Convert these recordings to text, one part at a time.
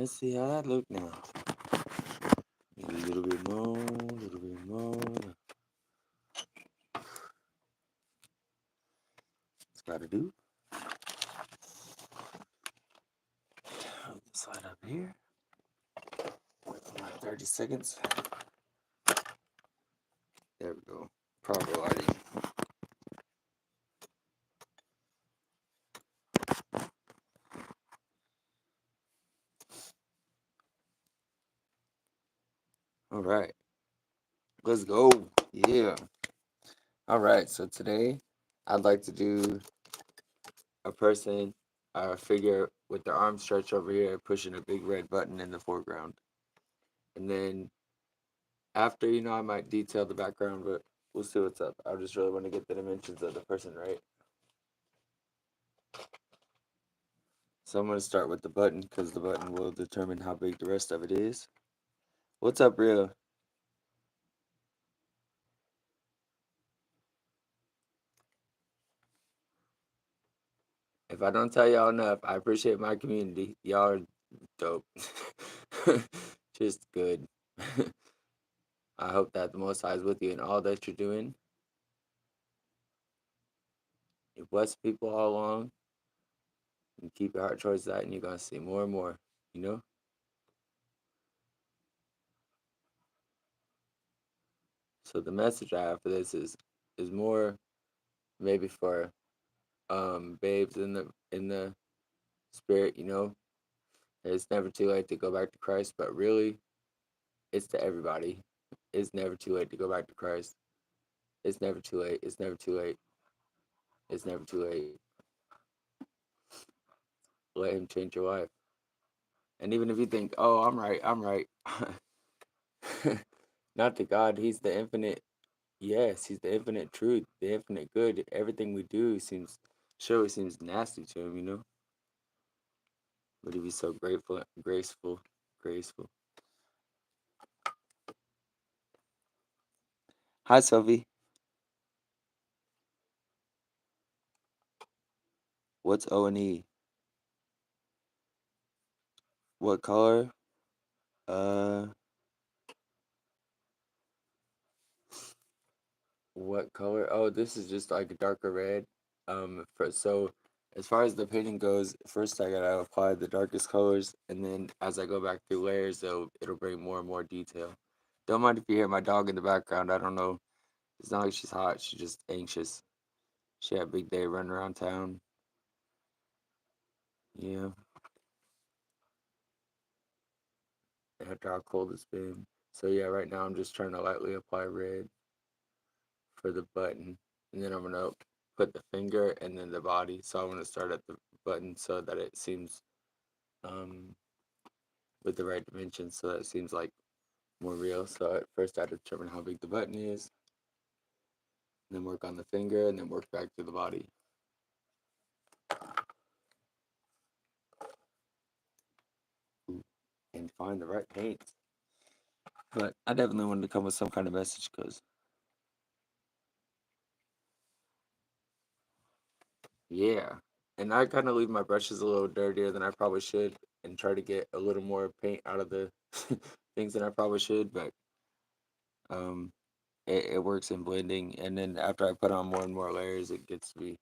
Let's see how that look now. Need a little bit more, a little bit more. It's gotta do. Hold this side up here. Wait for my 30 seconds. There we go. Proper lighting. All right. Let's go. Yeah. All right. So today I'd like to do a person, a figure with their arms stretched over here, pushing a big red button in the foreground. And then after, I might detail the background, but we'll see what's up. I just really want to get the dimensions of the person right. So I'm going to start with the button because the button will determine how big the rest of it is. What's up, Real? If I don't tell y'all enough, I appreciate my community. Y'all are dope. Just good. I hope that the Most High is with you in all that you're doing. You bless people all along. And keep your heart towards that, and you're going to see more and more, So the message I have for this is more maybe for babes in the spirit, It's never too late to go back to Christ, but really it's to everybody. It's never too late to go back to Christ. It's never too late. It's never too late. It's never too late. Let him change your life. And even if you think, oh, I'm right. Not to God, he's the infinite. Yes, he's the infinite truth, the infinite good. Everything we do surely seems nasty to him. But he'd be so grateful, graceful. Hi, Sophie. What's O and E? What color? Uh, what color? Oh, this is just like a darker red. So as far as the painting goes, first I gotta apply the darkest colors, and then as I go back through layers, it'll bring more and more detail. Don't mind if you hear my dog in the background. I don't know. It's not like she's hot. She's just anxious. She had a big day running around town. Yeah. After how cold it's been. So yeah, right now I'm just trying to lightly apply red for the button, and then I'm gonna put the finger and then the body. So I'm gonna start at the button so that it seems um with the right dimensions, so that it seems like more real. So at first I determine how big the button is, and then work on the finger, and then work back to the body. And find the right paints. But I definitely wanted to come with some kind of message because, yeah. And I kind of leave my brushes a little dirtier than I probably should and try to get a little more paint out of the things than I probably should. But um, it works in blending. And then after I put on more and more layers, it gets to be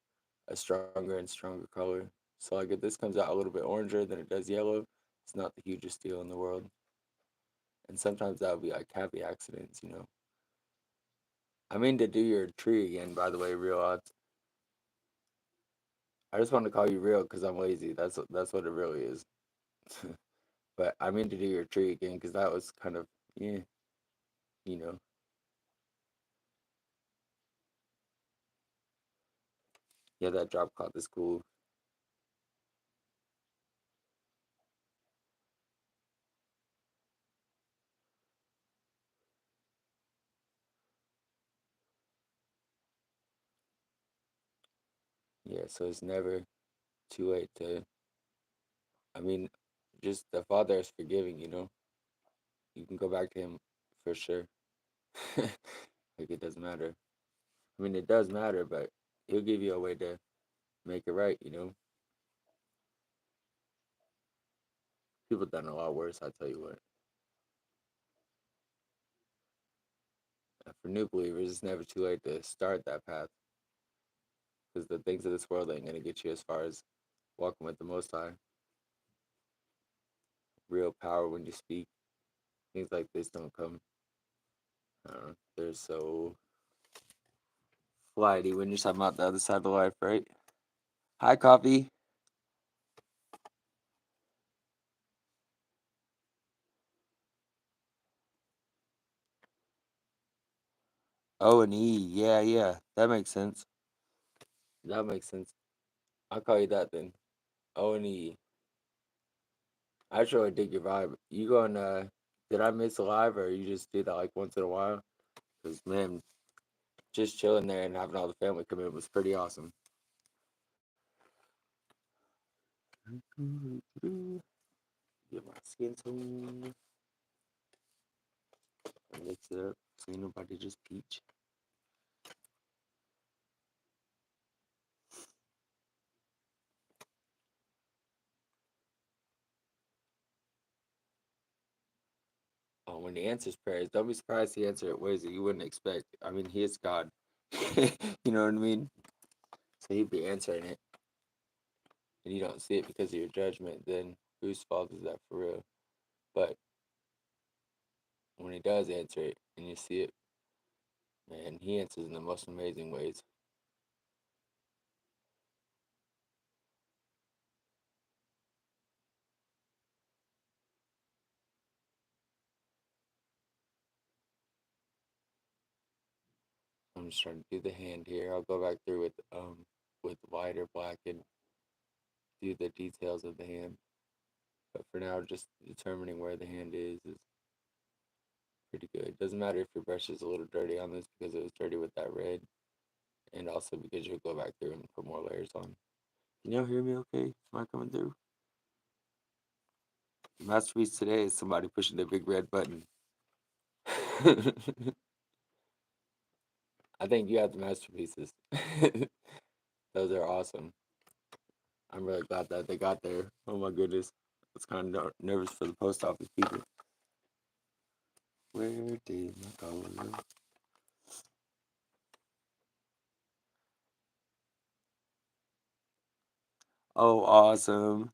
a stronger and stronger color. So like if this comes out a little bit oranger than it does yellow, it's not the hugest deal in the world. And sometimes that would be like happy accidents. I mean to do your tree again, by the way, real odds. I just want to call you real because I'm lazy. That's what it really is. But I mean to do your tree again because that was kind of yeah, you know. Yeah, that drop cloth is cool. Yeah, so it's never too late to. I mean, just the Father is forgiving. You can go back to Him for sure. Like it doesn't matter. I mean, it does matter, but He'll give you a way to make it right. People done a lot worse, I tell you what. For new believers, it's never too late to start that path because the things of this world ain't gonna get you as far as walking with the Most High. Real power when you speak. Things like this don't come. They're so flighty when you're talking about the other side of life, right? Hi, coffee. O and E. Yeah, yeah. That makes sense. That makes sense. I'll call you that then. O and E. I truly dig your vibe. You going, did I miss a live or you just do that like once in a while? Because, man, just chilling there and having all the family come in was pretty awesome. Get my skin tone. Mix it up so ain't nobody just peach. Oh, when he answers prayers, don't be surprised he answers it ways that you wouldn't expect. I mean, he is God. You know what I mean? So he'd be answering it, and you don't see it because of your judgment. Then whose fault is that for real? But when he does answer it, and you see it, man, he answers in the most amazing ways. I'm just trying to do the hand here. I'll go back through with white or black and do the details of the hand. But for now, just determining where the hand is pretty good. Doesn't matter if your brush is a little dirty on this because it was dirty with that red, and also because you'll go back through and put more layers on. Can y'all hear me okay? Am I coming through? The masterpiece today is somebody pushing the big red button. I think you have the masterpieces. Those are awesome. I'm really glad that they got there. Oh my goodness. I was kind of nervous for the post office people. Where did my color go? Oh, awesome.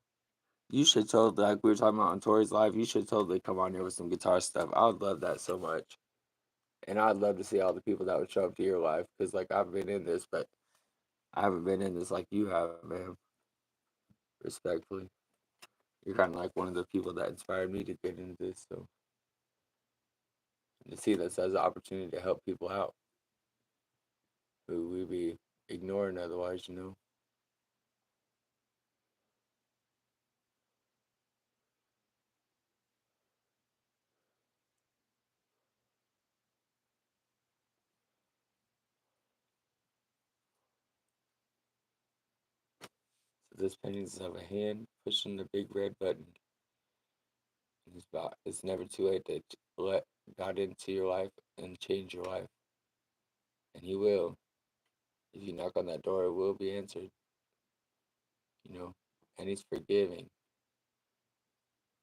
You should totally, like we were talking about on Tori's live, you should totally come on here with some guitar stuff. I would love that so much. And I'd love to see all the people that would show up to your live because, like, I've been in this, but I haven't been in this like you have, man. Respectfully. You're kind of like one of the people that inspired me to get into this. So, to see this as an opportunity to help people out who we be ignoring otherwise, you know. So, this painting is of a hand pushing the big red button. It's never too late to let God into your life and change your life. And He will. If you knock on that door, it will be answered, you know. And He's forgiving.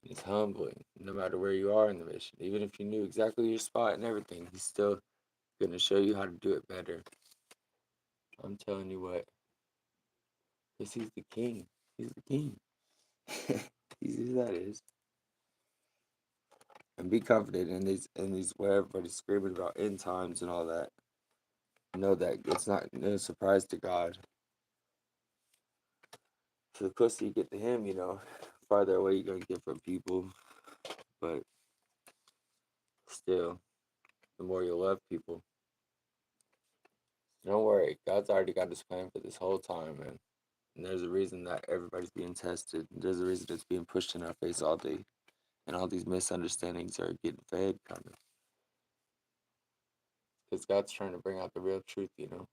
He's humbling, no matter where you are in the mission. Even if you knew exactly your spot and everything, He's still going to show you how to do it better. I'm telling you what, because He's the King. He's the King. He's who that is. And be confident in these where everybody's screaming about end times and all that. Know that it's not no surprise to God. So the closer you get to Him, you know, farther away you're gonna get from people. But still, the more you love people, don't worry. God's already got His plan for this whole time, man. And there's a reason that everybody's being tested. There's a reason it's being pushed in our face all day, and all these misunderstandings are getting fed, kind of. Because God's trying to bring out the real truth, you know,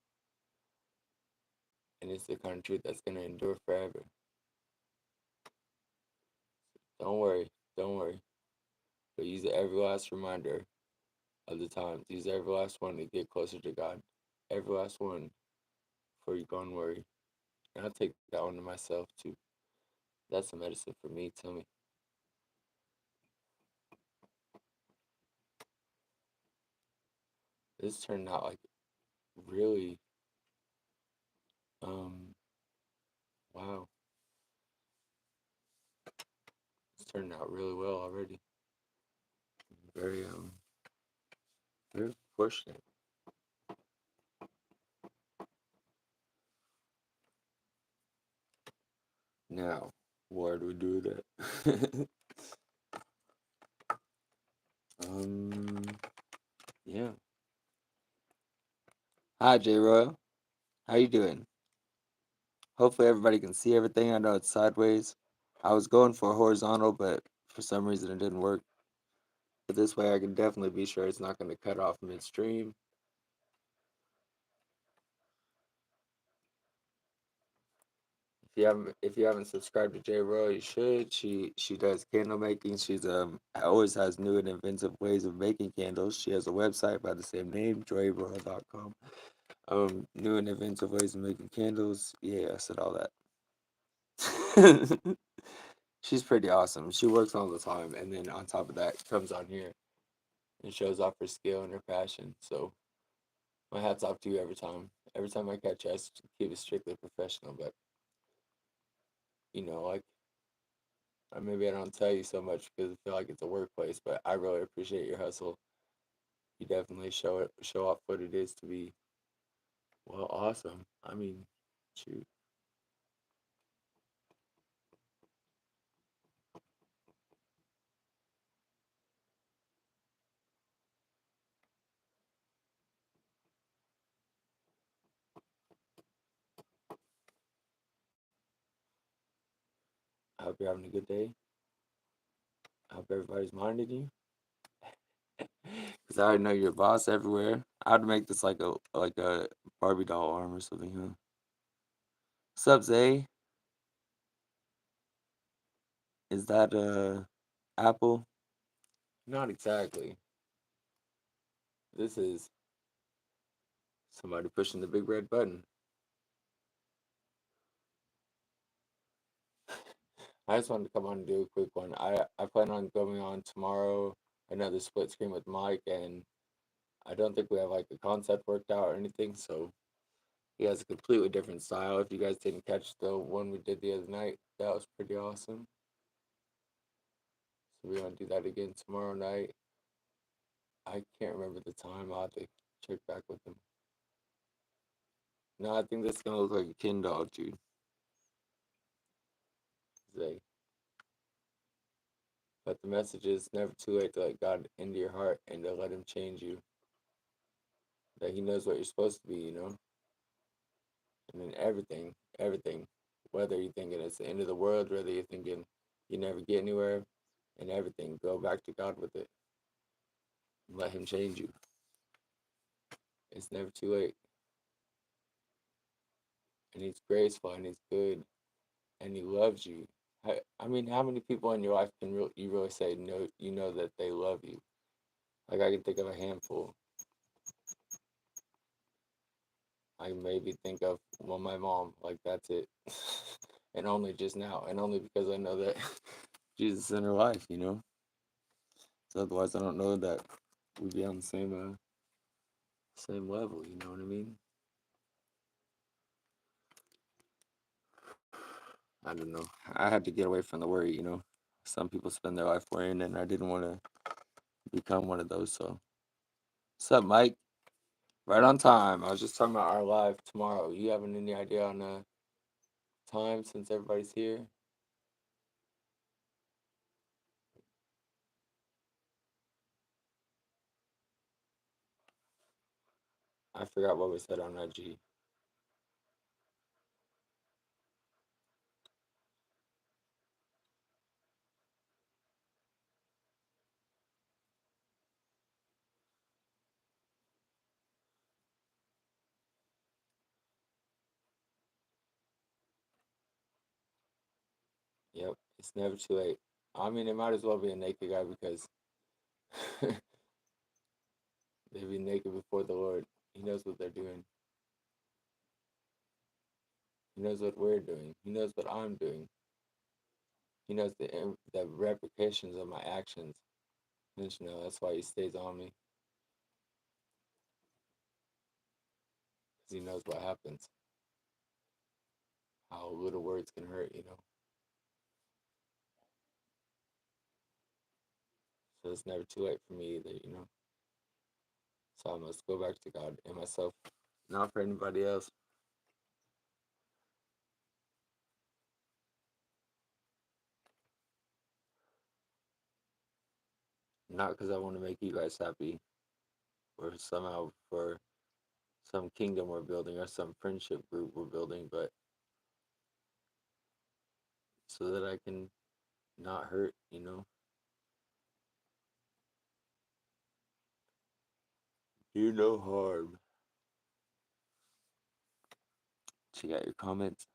and it's the kind of truth that's gonna endure forever. Don't worry, don't worry. But use every last reminder of the times. Use every last one to get closer to God. Every last one before you go and worry. And I'll take that one to myself too. That's a medicine for me. Tell me. this turned out like really, um, wow, it's turned out really well already. Very, very fortunate. Now, where do we do that? um, yeah. Hi, J Royal. How you doing? Hopefully everybody can see everything. I know it's sideways. I was going for horizontal, but for some reason it didn't work. But this way I can definitely be sure it's not going to cut off midstream. If you haven't subscribed to J Royal, you should. She does candle making. She's always has new and inventive ways of making candles. She has a website by the same name, joyroyal.com. New and inventive ways of making candles. Yeah, I said all that. She's pretty awesome. She works all the time, and then on top of that, comes on here and shows off her skill and her passion. So my hat's off to you every time. Every time I catch you, I keep it strictly professional. But like maybe I don't tell you so much because I feel like it's a workplace. But I really appreciate your hustle. You definitely show off what it is to be awesome. I mean, shoot, I hope you're having a good day. I hope everybody's minding you. Cause I already know you're a boss everywhere. I'd make this like a Barbie doll arm or something, huh? What's up, Zay? Is that Apple? Not exactly. This is somebody pushing the big red button. I just wanted to come on and do a quick one. I plan on going on tomorrow, another split screen with Mike, and I don't think we have like a concept worked out or anything. So he has a completely different style. If you guys didn't catch the one we did the other night, that was pretty awesome. So we're gonna do that again tomorrow night. I can't remember the time. I'll have to check back with him. No, I think this is gonna look like a Ken dog, dude. Zay. But the message is never too late to let God into your heart and to let Him change you. That He knows what you're supposed to be. And then everything, whether you're thinking it's the end of the world, whether you're thinking you never get anywhere, and everything, go back to God with it. And let Him change you. It's never too late. And He's graceful and He's good and He loves you. I mean, how many people in your life can you really say no? You know that they love you. Like I can think of a handful. I maybe think of my mom. Like that's it, and only just now, and only because I know that Jesus in her life. So otherwise, I don't know that we'd be on the same level. You know what I mean? I don't know. I had to get away from the worry. Some people spend their life worrying, and I didn't want to become one of those. So, what's up, Mike? Right on time. I was just talking about our live tomorrow. You having any idea on time since everybody's here? I forgot what we said on IG. Yep, it's never too late. I mean, it might as well be a naked guy because they be naked before the Lord. He knows what they're doing. He knows what we're doing. He knows what I'm doing. He knows the repercussions of my actions. And that's why he stays on me. he knows what happens, how little words can hurt. So it's never too late for me either. So I must go back to God and myself, not for anybody else. Not because I want to make you guys happy, or somehow for some kingdom we're building or some friendship group we're building, but so that I can not hurt. Do no harm. Check out your comments.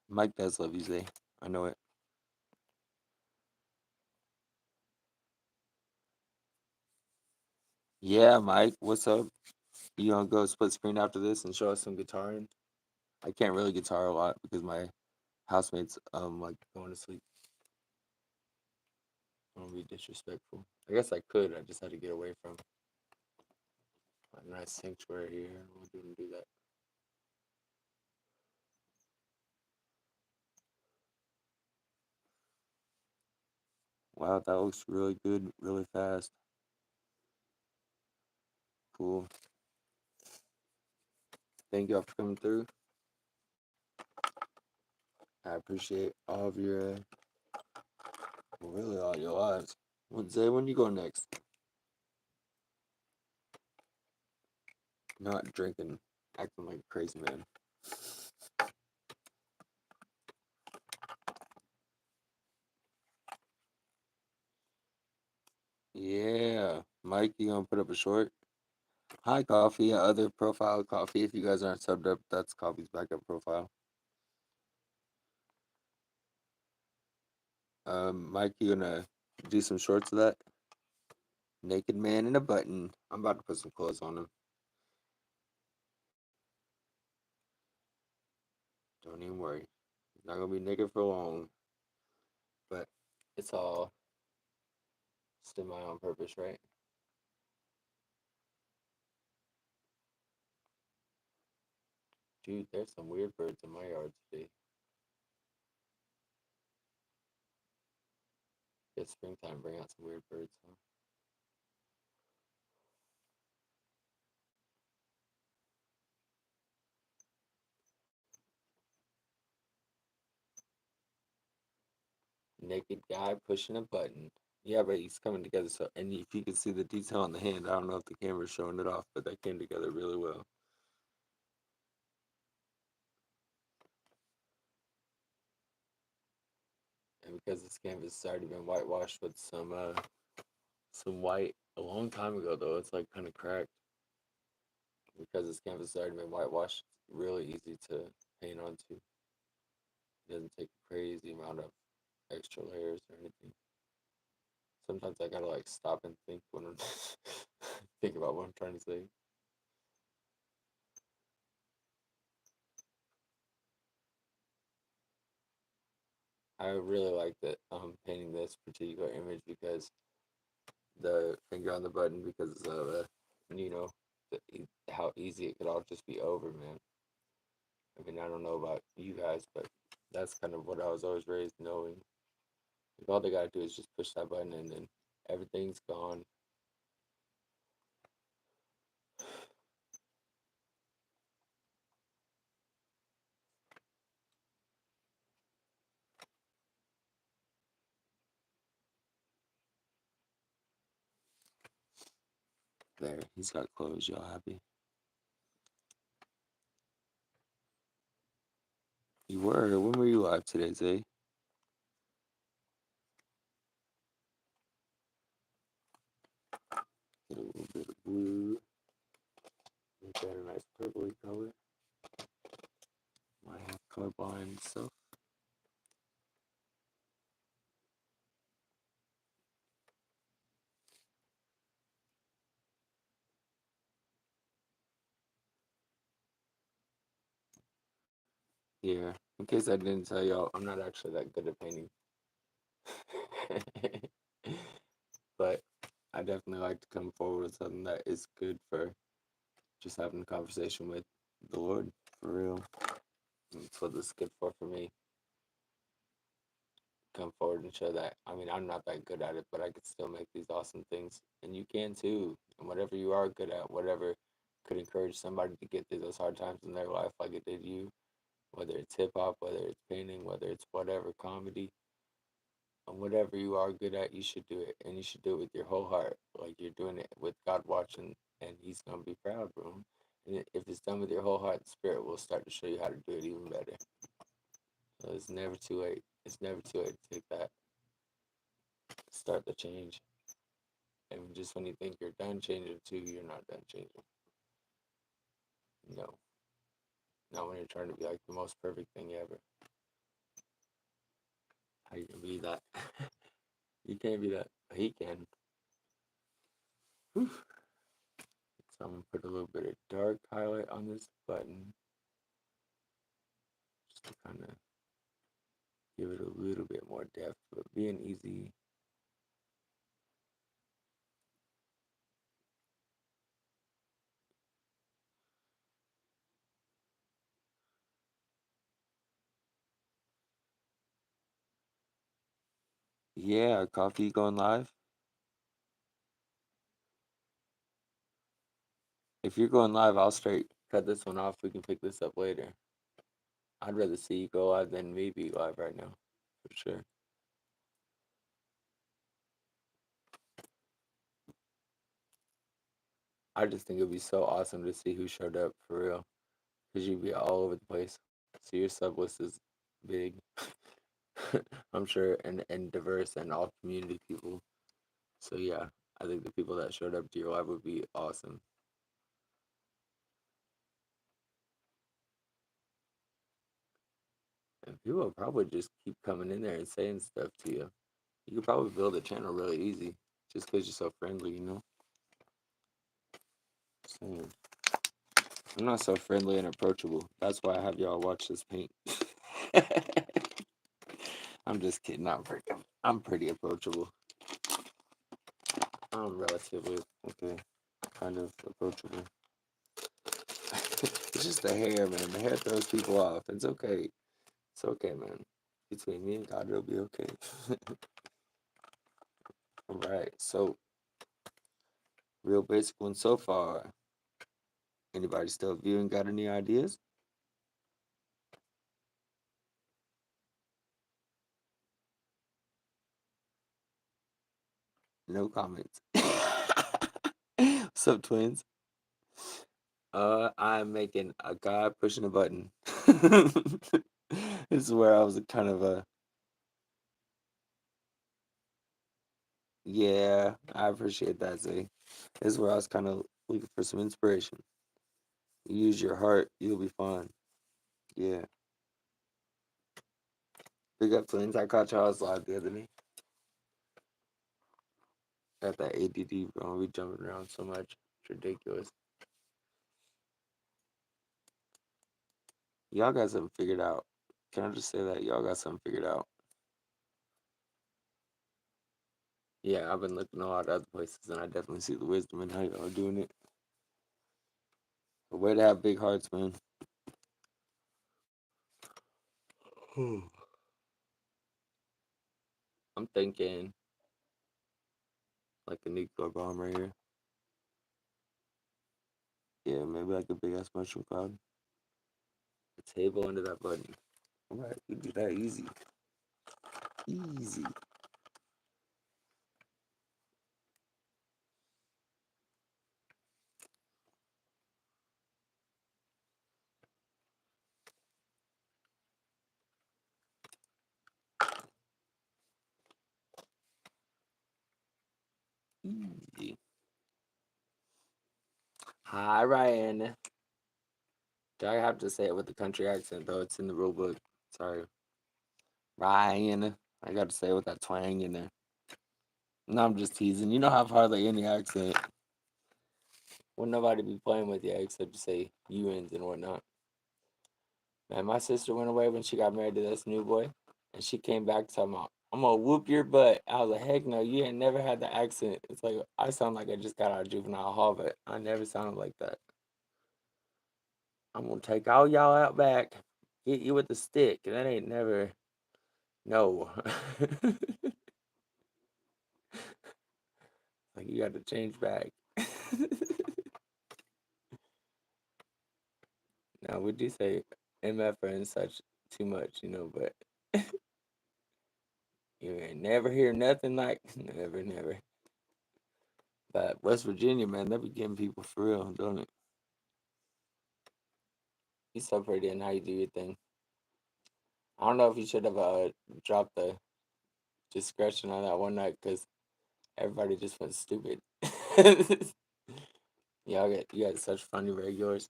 Mike does love you, Zay. I know it. Yeah, Mike, what's up? You gonna go split screen after this and show us some guitaring? I can't really guitar a lot because my housemates like going to sleep. I don't be disrespectful. I guess I could. I just had to get away from a nice sanctuary here. We didn't do that. Wow, that looks really good, really fast. Cool. Thank y'all for coming through. I appreciate all of your, well, really all your lives. Zay, when you go next? Not drinking, acting like a crazy man. Yeah. Mike, you gonna put up a short? Hi, Coffee. Other profile Coffee. If you guys aren't subbed up, that's Coffee's backup profile. Mike, you gonna do some shorts of that? Naked man in a button. I'm about to put some clothes on him. Don't even worry. He's not gonna be naked for long. But it's all semi on purpose, right? Dude, there's some weird birds in my yard today. It's springtime, bring out some weird birds, huh? Naked guy pushing a button. Yeah, but he's coming together. So, and if you can see the detail on the hand, I don't know if the camera's showing it off, but that came together really well. And because this canvas has already been whitewashed with some white a long time ago, though, it's like kind of cracked. Because this canvas has already been whitewashed, it's really easy to paint onto. It doesn't take a crazy amount of extra layers or anything. Sometimes I gotta like stop and think when I'm think about what I'm trying to say. I really like that painting this particular image because the finger on the button because of you know how easy it could all just be over, man. I mean, I don't know about you guys, but that's kind of what I was always raised knowing. Like, all they gotta do is just push that button and then everything's gone. There, he's got clothes. Y'all happy? You were. When were you live today, Zay? Get a little bit of blue. Make that a nice purpley color. My colorblind self. Yeah. In case I didn't tell y'all, I'm not actually that good at painting. But I definitely like to come forward with something that is good for just having a conversation with the Lord for real. That's what this is good for me. Come forward and show that. I mean, I'm not that good at it, but I could still make these awesome things, and you can too. And whatever you are good at, whatever could encourage somebody to get through those hard times in their life, like it did you, whether it's hip hop, whether it's painting, whether it's whatever, comedy, and whatever you are good at, you should do it, and you should do it with your whole heart, like you're doing it with God watching, and He's gonna be proud, bro. And if it's done with your whole heart, the Spirit will start to show you how to do it even better. So it's never too late. It's never too late to take that, start the change. And just when you think you're done changing too, you're not done changing. No, not when you're trying to be like the most perfect thing ever. How you can be that? You can't be that. He can. Whew. So I'm gonna put a little bit of dark highlight on this button, just to kind of give it a little bit more depth, but being easy. Yeah, coffee going live. If you're going live, I'll straight cut this one off. We can pick this up later. I'd rather see you go live than me be live right now, for sure. I just think it'd be so awesome to see who showed up for real, because you'd be all over the place. So your sub list is big, I'm sure, and diverse and all community people. So yeah, I think the people that showed up to your live would be awesome. And people will probably just keep coming in there and saying stuff to you. You could probably build a channel really easy just because you're so friendly, you know? So, I'm not so friendly and approachable. That's why I have y'all watch this paint. I'm just kidding. I'm pretty approachable. I'm relatively okay, kind of approachable. It's just the hair, man. The hair throws people off. It's okay. It's okay, man. Between me and God, it'll be okay. All right. So, real basic one so far. Anybody still viewing? Got any ideas? No comments. What's up, twins? I'm making a guy pushing a button. This is where I was kind of yeah, I appreciate that, Zay. This is where I was kind of looking for some inspiration. Use your heart, you'll be fine. Yeah. Big up twins. I caught y'all's live the other day. Got that ADD, bro. We jumping around so much. It's ridiculous. Y'all got something figured out. Can I just say that? Y'all got something figured out. Yeah, I've been looking a lot of other places, and I definitely see the wisdom in how y'all are doing it. A way to have big hearts, man. I'm thinking like a nuclear bomb right here. Yeah, maybe like a big ass mushroom cloud. A table under that button. Alright, we do that easy. Easy. Easy. Hi, Ryan. Do I have to say it with the country accent though? It's in the rule book. Sorry. Ryan. I got to say it with that twang in there. No, I'm just teasing. You know, I have hardly any accent. Would nobody be playing with you except to say you-ins and whatnot. Man, my sister went away when she got married to this new boy, and she came back talking about, I'm gonna whoop your butt. I was like, heck no, you ain't never had the accent. It's like I sound like I just got out of juvenile hall, but I never sounded like that. I'm gonna take all y'all out back, hit you with a stick. That ain't never no. Like you got to change back. Now we do say MF and such too much, but you ain't never hear nothing like never, never. But West Virginia, man, they be getting people for real, don't it? You so pretty and how you do your thing. I don't know if you should have dropped the discretion on that one night because everybody just went stupid. You got such funny regulars.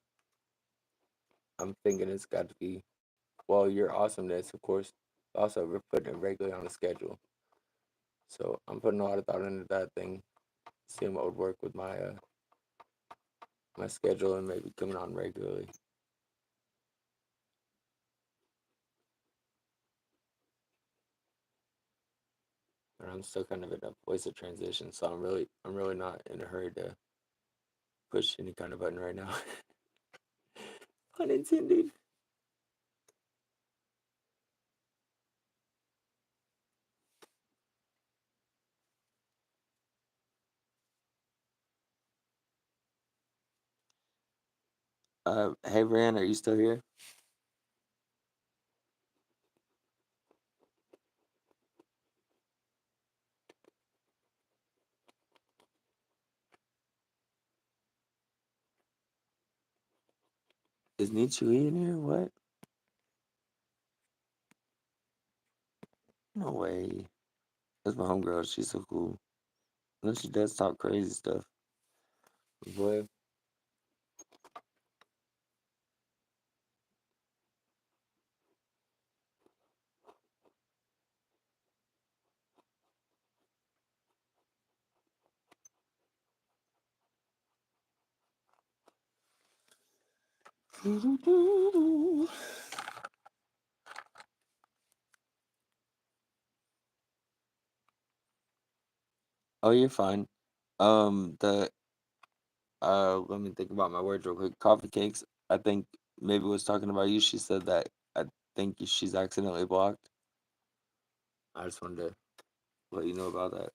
I'm thinking it's got to be, well, your awesomeness, of course. Also, we're putting it regularly on the schedule. So I'm putting a lot of thought into that thing, seeing what would work with my schedule and maybe coming on regularly. But I'm still kind of in a place of transition, so I'm really not in a hurry to push any kind of button right now. Pun intended. Hey Rand, are you still here? Is Nichui in here? What? No way. That's my homegirl. She's so cool. And she does talk crazy stuff. Boy. Oh, you're fine. The let me think about my words real quick. Coffee cakes. I think maybe was talking about you. She said that I think she's accidentally blocked. I just wanted to let you know about that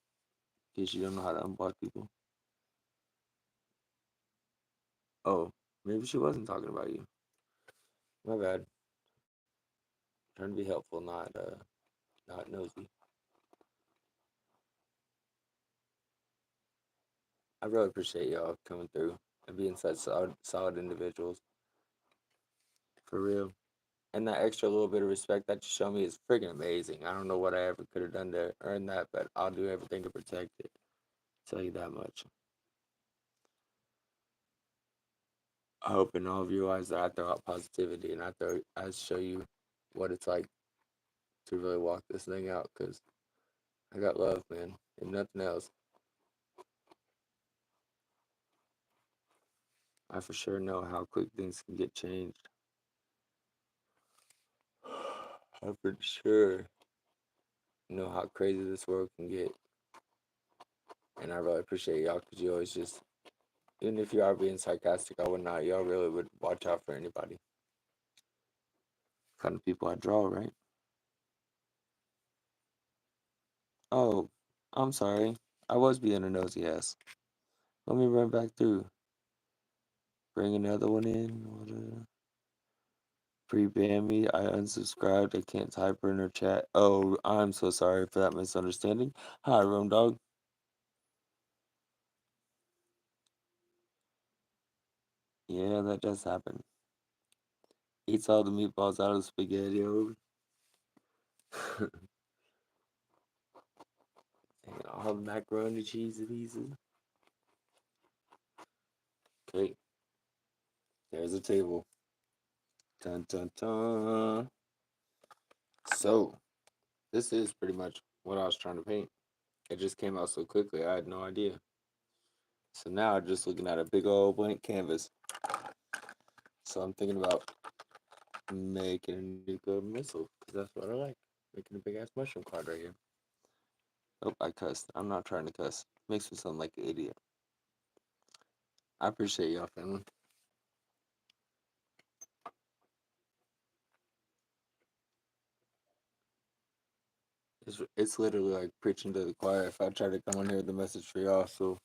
in case you don't know how to unblock people. Oh, maybe she wasn't talking about you. My bad. Trying to be helpful, not nosy. I really appreciate y'all coming through and being such solid individuals. For real. And that extra little bit of respect that you show me is freaking amazing. I don't know what I ever could have done to earn that, but I'll do everything to protect it. Tell you that much. I hope in all of your lives that I throw out positivity and I show you what it's like to really walk this thing out because I got love, man, and nothing else. I for sure know how quick things can get changed. I for sure know how crazy this world can get. And I really appreciate y'all because you always just, even if you are being sarcastic or whatnot, y'all really would watch out for anybody. Kind of people I draw, right? Oh, I'm sorry. I was being a nosy ass. Let me run back through. Bring another one in. Pre-ban me. I unsubscribed. I can't type her in her chat. Oh, I'm so sorry for that misunderstanding. Hi, Rome Dog. Yeah, that does happen. Eats all the meatballs out of the spaghetti. And all the macaroni cheese pieces. Okay, there's a table. Dun dun dun. So, this is pretty much what I was trying to paint. It just came out so quickly, I had no idea. So now I'm just looking at a big old blank canvas. So I'm thinking about making a nuclear missile because that's what I like. Making a big ass mushroom cloud right here. Oh, I cussed. I'm not trying to cuss. Makes me sound like an idiot. I appreciate y'all, family. It's literally like preaching to the choir if I try to come on here with a message for y'all. So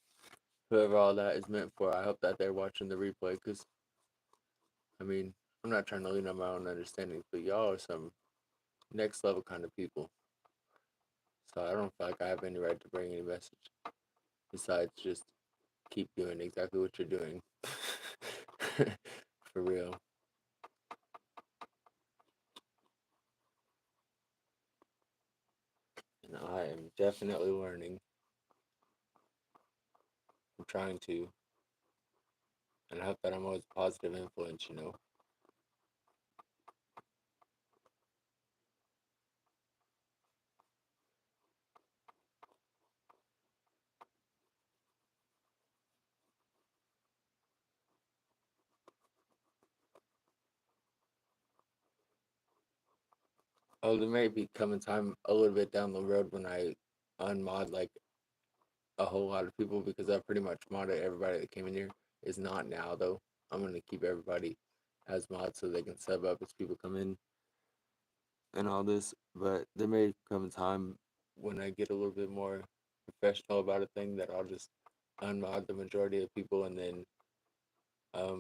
whoever all that is meant for, I hope that they're watching the replay. Cause I mean, I'm not trying to lean on my own understanding, but y'all are some next level kind of people. So I don't feel like I have any right to bring any message besides just keep doing exactly what you're doing. For real. And I am definitely learning. I'm trying to. And I hope that I'm always a positive influence, you know. Oh, there may be coming time a little bit down the road when I unmod like a whole lot of people because I pretty much modded everybody that came in here. Is not now though. I'm gonna keep everybody as mods so they can sub up as people come in and all this. But there may come a time when I get a little bit more professional about a thing that I'll just unmod the majority of people and then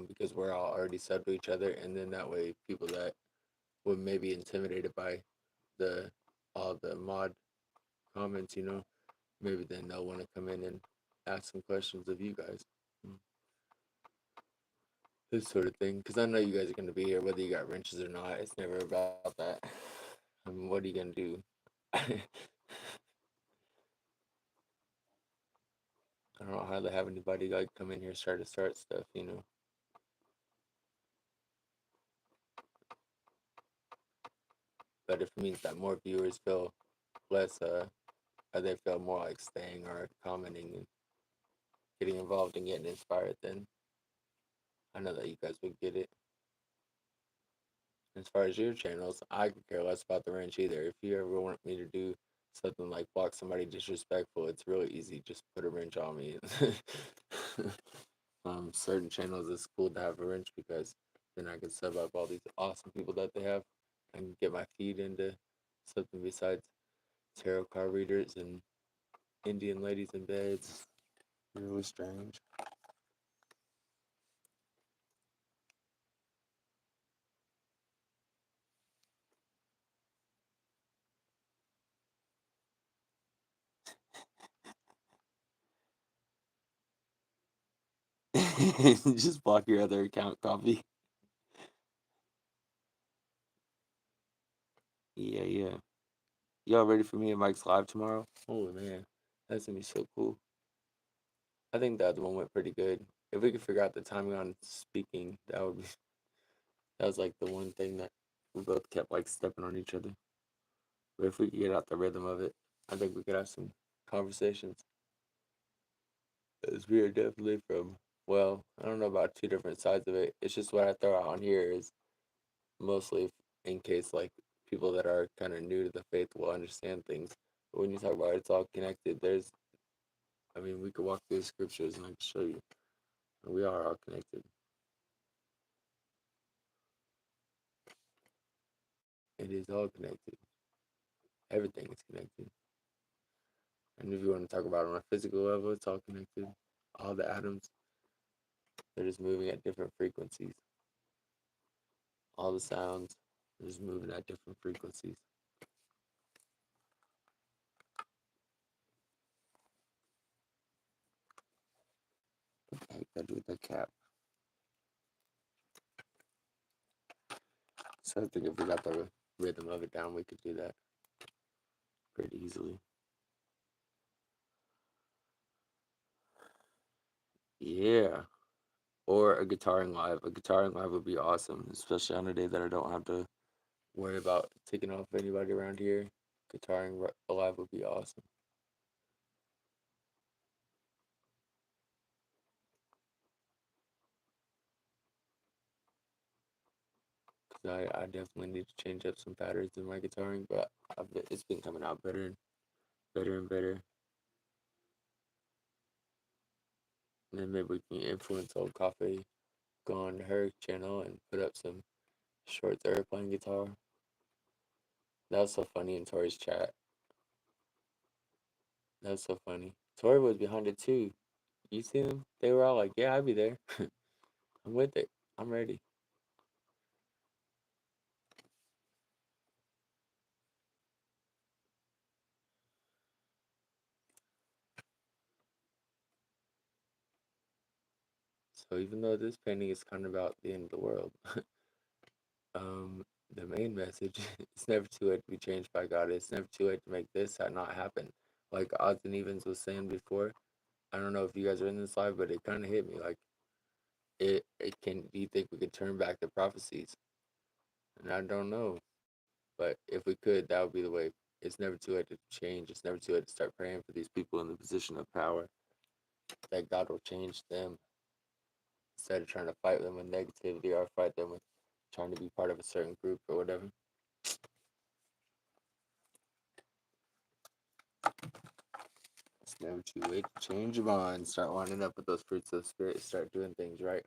because we're all already sub to each other and then that way people that would maybe intimidated by the all the mod comments, you know, maybe then they'll want to come in and ask some questions of you guys. Mm. This sort of thing. Because I know you guys are going to be here whether you got wrenches or not. It's never about that. I mean, what are you going to do? I don't know how to have anybody like come in here start to start stuff, you know. But if it means that more viewers feel less, or they feel more like staying or commenting and getting involved and getting inspired, then I know that you guys would get it. As far as your channels, I could care less about the wrench either. If you ever want me to do something like block somebody disrespectful, it's really easy. Just put a wrench on me. Certain channels, it's cool to have a wrench because then I can sub up all these awesome people that they have and get my feed into something besides tarot card readers and Indian ladies in beds. Really strange. Just block your other account copy. Yeah, yeah. Y'all ready for me and Mike's live tomorrow? Oh man, that's gonna be so cool. I think the other one went pretty good. If we could figure out the timing on speaking, that would be that was like the one thing that we both kept like stepping on each other. But if we could get out the rhythm of it, I think we could have some conversations. As we are definitely from well, I don't know about two different sides of it. It's just what I throw out on here is mostly in case like people that are kind of new to the faith will understand things. But when you talk about it's all connected, I mean, we could walk through the scriptures and I can show you. We are all connected. It is all connected. Everything is connected. And if you want to talk about it on a physical level, it's all connected. All the atoms, they're just moving at different frequencies. All the sounds, they're just moving at different frequencies. Okay, gotta do with the cap. So I think if we got the rhythm of it down, we could do that pretty easily. Yeah. Or a guitaring live. A guitaring live would be awesome, especially on a day that I don't have to worry about taking off anybody around here. Guitaring live would be awesome. Cause I definitely need to change up some patterns in my guitaring, but it's been coming out better and better and better. And then maybe we can influence old coffee, go on her channel and put up some shorts of her playing guitar. That was so funny in Tori's chat. That's so funny. Tori was behind it too. You see them? They were all like, "Yeah, I'd be there. I'm with it. I'm ready." So even though this painting is kind of about the end of the world, um, the main message it's never too late to be changed by God. It's never too late to make this not happen. Like Odds and Evens was saying before. I don't know if you guys are in this live, but it kind of hit me. Like it can. Do you think we could turn back the prophecies? And I don't know, but if we could, that would be the way. It's never too late to change. It's never too late to start praying for these people in the position of power, that God will change them instead of trying to fight them with negativity or fight them with trying to be part of a certain group or whatever. It's never too late to change your mind. Start lining up with those fruits of the spirit. Start doing things right,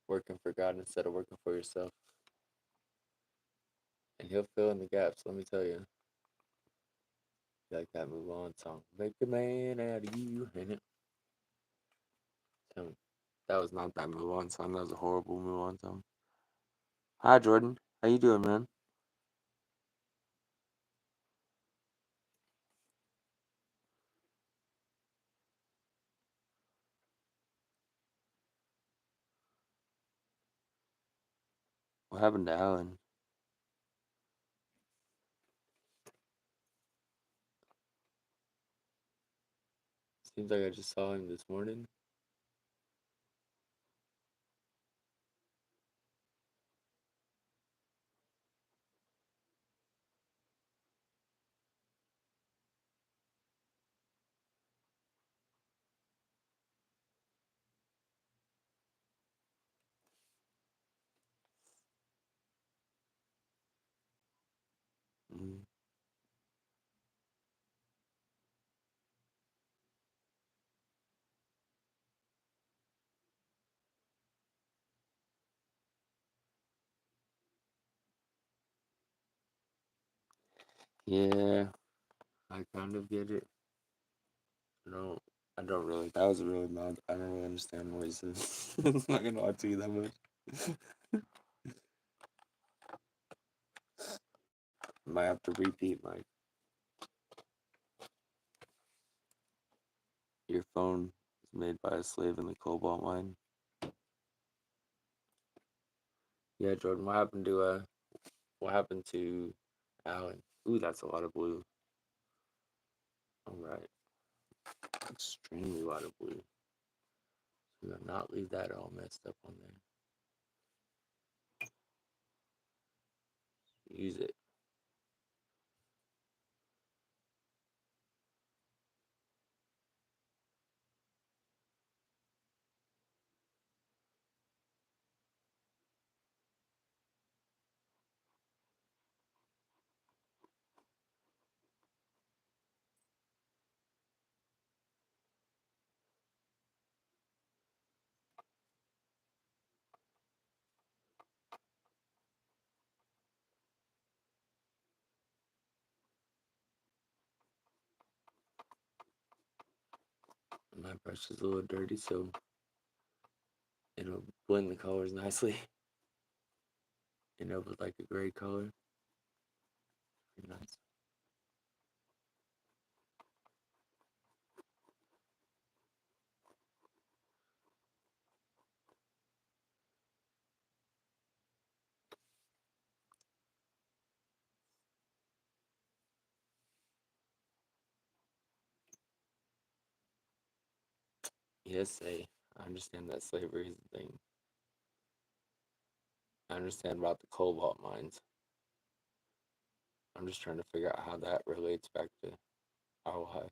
working for God instead of working for yourself, and He'll fill in the gaps. Let me tell you. Like that Move On song, "Make a Man Out of You," and it. That was not that Move On song. That was a horrible Move On song. Hi, Jordan. How you doing, man? What happened to Alan? Seems like I just saw him this morning. Mm. Yeah, I kind of get it. No, I don't really. That was really loud. I don't really understand noises. I'm not gonna lie to you that much. Might have to repeat my. Your phone is made by a slave in the cobalt mine. Yeah, Jordan. What happened to Alan? Ooh, that's a lot of blue. All right, extremely lot of blue. So we will not leave that all messed up on there. Use it. My brush is a little dirty, so it'll blend the colors nicely. End up with like a gray color. Pretty nice. Yes, I understand that slavery is a thing. I understand about the cobalt mines. I'm just trying to figure out how that relates back to our life.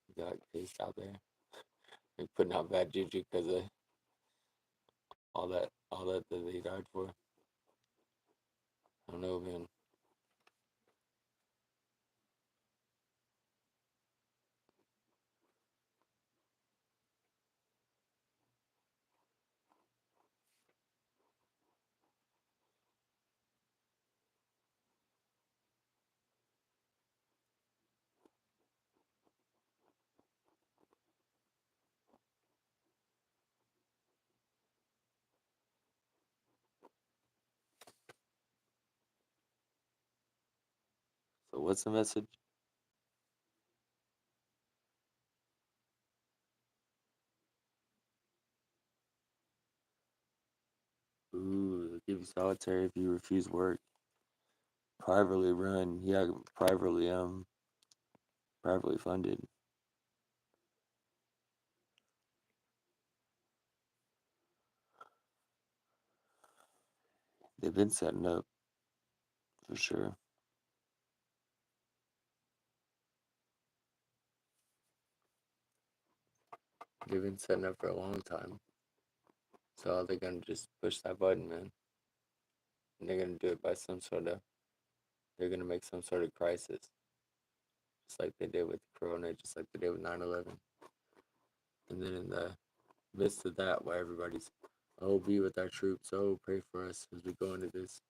You got like taste out there. Like putting out bad juju because of all that they died for. I don't know, man. What's the message? Ooh, they'll give you solitary if you refuse work. Privately run. Yeah, privately funded. They've been setting up for sure. They've been setting up for a long time. So they're gonna just push that button, man. And they're gonna do it by some sort of. They're gonna make some sort of crisis, just like they did with Corona, just like they did with 9/11. And then in the midst of that, where everybody's, oh, be with our troops, oh, pray for us as we go into this.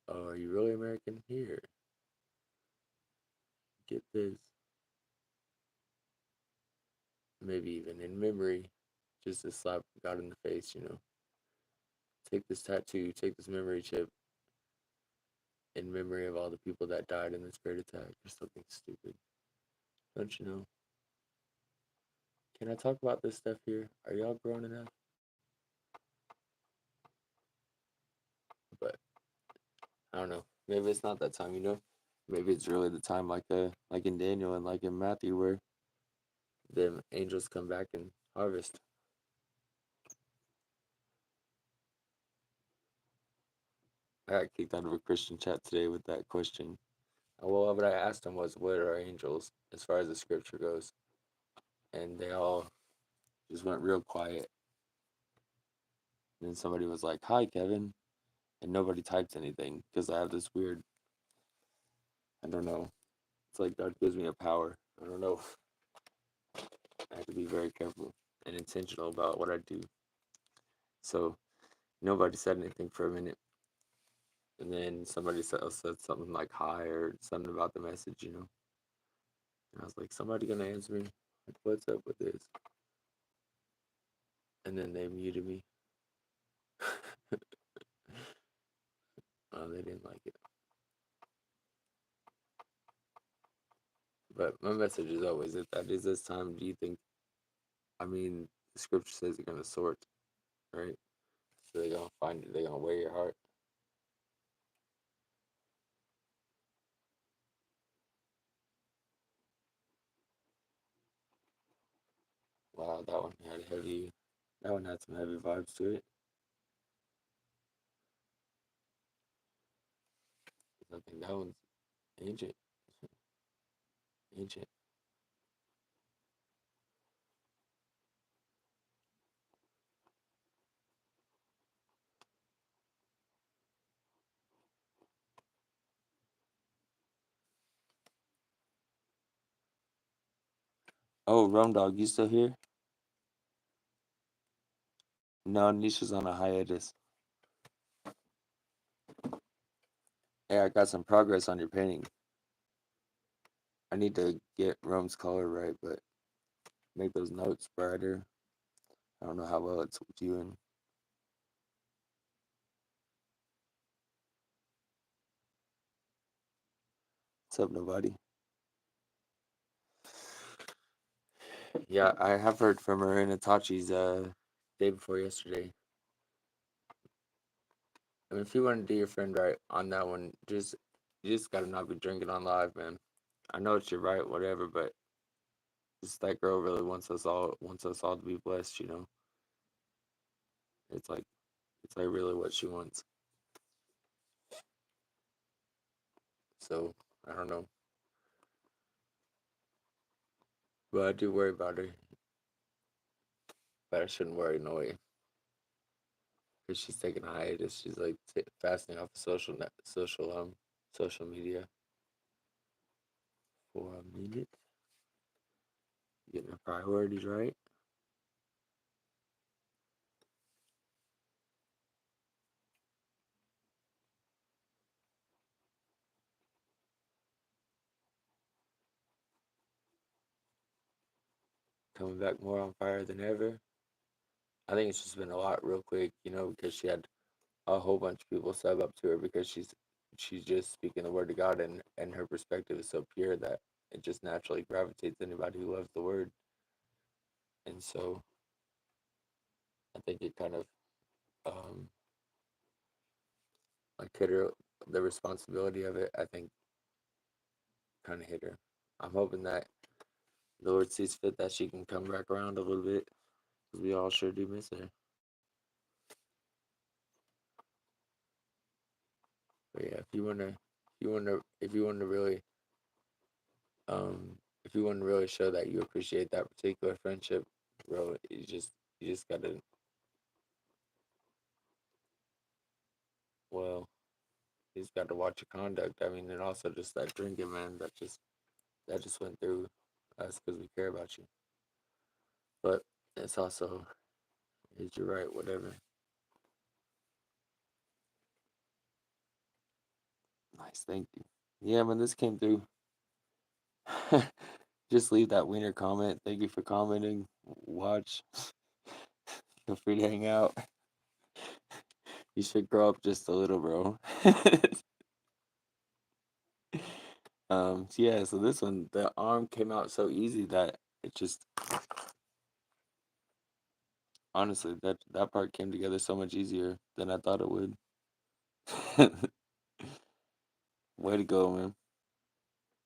Oh, are you really American? Here, get this. Maybe even in memory, just to slap God in the face, Take this tattoo, take this memory chip in memory of all the people that died in this great attack or something stupid. Don't you know? Can I talk about this stuff here? Are y'all grown enough? But I don't know. Maybe it's not that time. Maybe it's really the time like in Daniel and like in Matthew where the angels come back and harvest. I got kicked out of a Christian chat today with that question. Well, what I asked them was, what are angels as far as the scripture goes? And they all just went real quiet. And then somebody was like, hi, Kevin. And nobody typed anything because I have this weird, I don't know. It's like God gives me a power. I don't know. I have to be very careful and intentional about what I do. So nobody said anything for a minute. And then somebody else said something like hi or something about the message. And I was like, somebody gonna answer me? Like, what's up with this? And then they muted me. They didn't like it. But my message is always that is this time, do you think, I mean, the scripture says they're gonna sort, right? So they're gonna find it, they're gonna weigh your heart. Wow, that one had some heavy vibes to it. I think that one's ancient, ancient. Oh, Rum Dog, you still here? No, Nisha's on a hiatus. Hey, I got some progress on your painting. I need to get Rum's color right, but make those notes brighter. I don't know how well it's doing. What's up, nobody? Yeah, I have heard from her in Itachi's day before yesterday. I mean, if you want to do your friend right on that one, you just gotta not be drinking on live, man. I know it's your right, whatever, but just that girl really wants us all to be blessed. It's like it's like really what she wants. So I don't know, but I do worry about her. But I shouldn't worry no way, because she's taking a hiatus. She's like fasting off of social media for a minute, getting her priorities right. Coming back more on fire than ever. I think it's just been a lot real quick, because she had a whole bunch of people sub up to her because she's she's just speaking the word of God, and her perspective is so pure that it just naturally gravitates anybody who loves the word. And so I think it kind of um, like hit her, the responsibility of it. I think kind of hit her. I'm hoping that the Lord sees fit that she can come back around a little bit because we all sure do miss her. But yeah, if you wanna really, if you want to really show that you appreciate that particular friendship, bro, you just gotta, well, you just got to watch your conduct. I mean, and also just that drinking, man, that just went through us because we care about you. But it's also, is you're right, whatever. Nice, thank you. Yeah, when this came through, just leave that wiener comment. Thank you for commenting. Watch. Feel free to hang out. You should grow up just a little, bro. So yeah, so this one, the arm came out so easy that it just, honestly, that part came together so much easier than I thought it would. Way to go, man.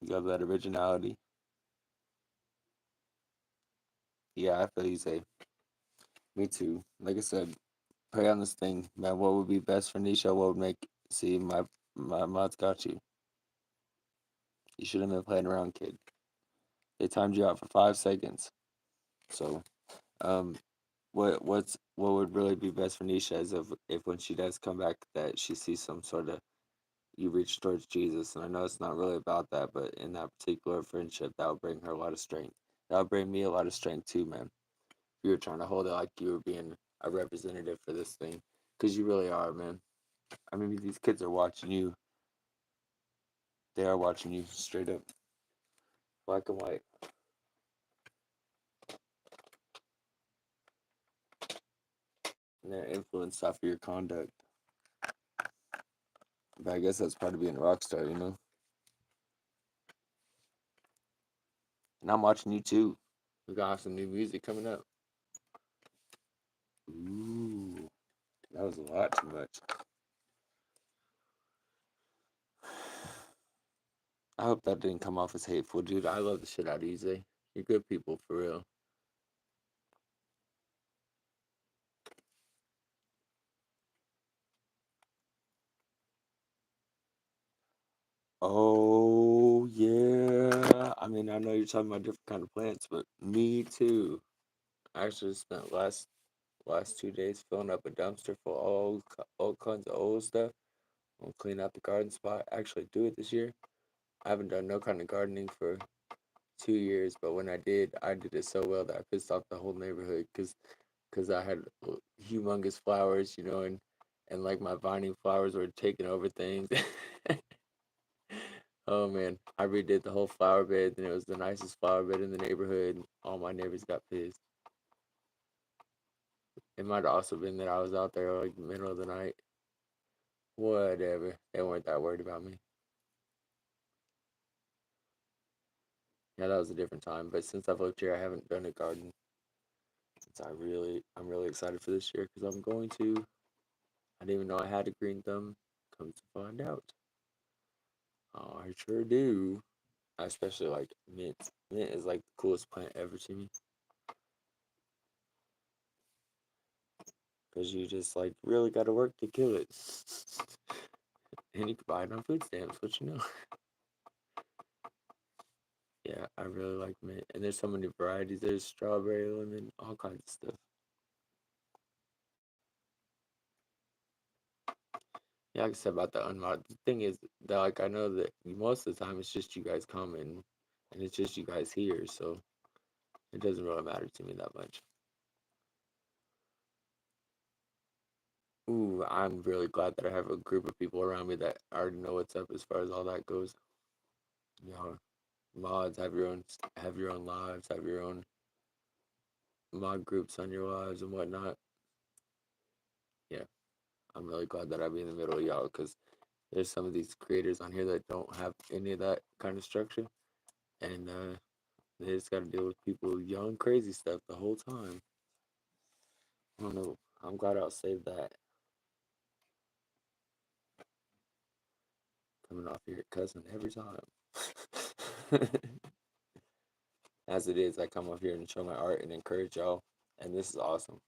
You got that originality. Yeah, I feel you say. Me too. Like I said, pray on this thing, man. What would be best for Nisha? What would make, see, my mod's got you. You should have been playing around, kid. They timed you out for 5 seconds. So, um, what would really be best for Nisha is if when she does come back that she sees some sort of, you reach towards Jesus. And I know it's not really about that, but in that particular friendship, that would bring her a lot of strength. That would bring me a lot of strength too, man. You were trying to hold it like you were being a representative for this thing, because you really are, man. I mean, these kids are watching you. They are watching you straight up, black and white, and they're influenced off of your conduct. But I guess that's part of being a rock star, you know. And I'm watching you too. We got some new music coming up. Ooh, that was a lot too much. I hope that didn't come off as hateful, dude. I love the shit out of you, Zay. You're good people, for real. Oh, yeah. I mean, I know you're talking about different kind of plants, but me too. I actually spent last 2 days filling up a dumpster full of all kinds of old stuff. I'm gonna clean out the garden spot. Actually, do it this year. I haven't done no kind of gardening for 2 years, but when I did it so well that I pissed off the whole neighborhood because I had humongous flowers, you know, and like my vining flowers were taking over things. Oh man, I redid the whole flower bed, and it was the nicest flower bed in the neighborhood. All my neighbors got pissed. It might have also been that I was out there like middle of the night. Whatever. They weren't that worried about me. Yeah, that was a different time. But since I've lived here, I haven't done a garden. Since I'm really excited for this year because I'm going to. I didn't even know I had a green thumb. Come to find out, oh, I sure do. I especially like mint. Mint is like the coolest plant ever to me because you just like really got to work to kill it, and you can buy it on food stamps. What you know? Yeah, I really like mint, and there's so many varieties. There's strawberry, lemon, all kinds of stuff. Yeah, like I said about the unmod. The thing is that like I know that most of the time it's just you guys coming, and it's just you guys here, so it doesn't really matter to me that much. Ooh, I'm really glad that I have a group of people around me that already know what's up as far as all that goes. You know, mods have your own lives, have your own mod groups on your lives and whatnot. Yeah, I'm really glad that I be in the middle of y'all because there's some of these creators on here that don't have any of that kind of structure, and they just got to deal with people yelling crazy stuff the whole time. I don't know. I'm glad I'll save that. Coming off here cussing every time. As it is, I come up here and show my art and encourage y'all, and this is awesome.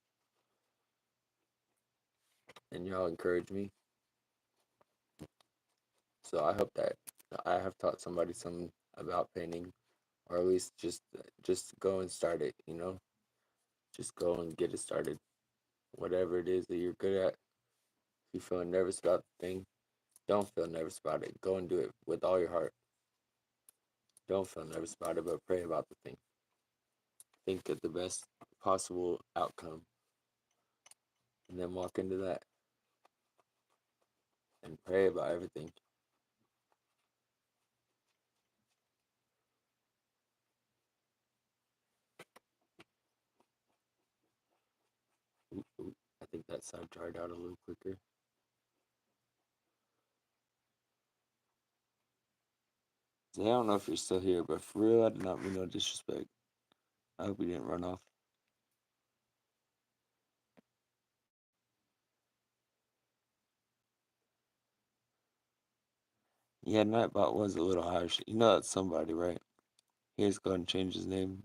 And y'all encourage me, so I hope that I have taught somebody something about painting, or at least just go and start it. Just go and get it started. Whatever it is that you're good at, if you're feeling nervous about the thing, don't feel nervous about it. Go and do it with all your heart. Don't feel nervous about it, but pray about the thing. Think of the best possible outcome, and then walk into that and pray about everything. Ooh, ooh, I think that side dried out a little quicker. I don't know if you're still here, but for real, I did not mean no disrespect. I hope you didn't run off. Yeah, Nightbot was a little harsh. You know that's somebody, right? He's going to change his name.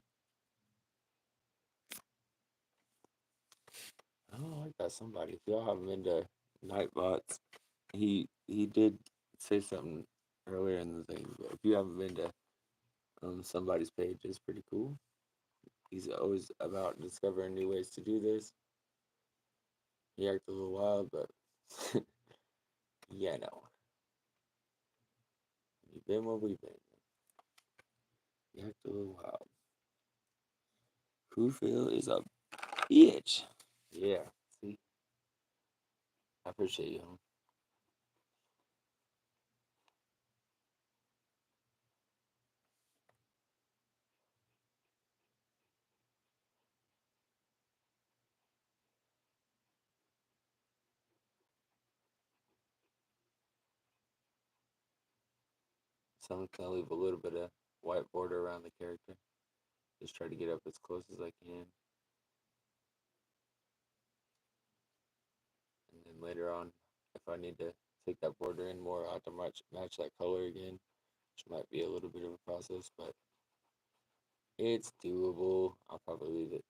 I don't like that somebody. If y'all haven't been to Nightbots, he did say something earlier in the thing. But if you haven't been to somebody's page, it's pretty cool. He's always about discovering new ways to do this. He acted a little wild, but yeah, no. We've been where we've been. He acted a little wild. Crewfield is a bitch. Yeah, see, I appreciate you. So I'm gonna leave a little bit of white border around the character. Just try to get up as close as I can. And then later on, if I need to take that border in more, I have to match that color again, which might be a little bit of a process, but it's doable. I'll probably leave it.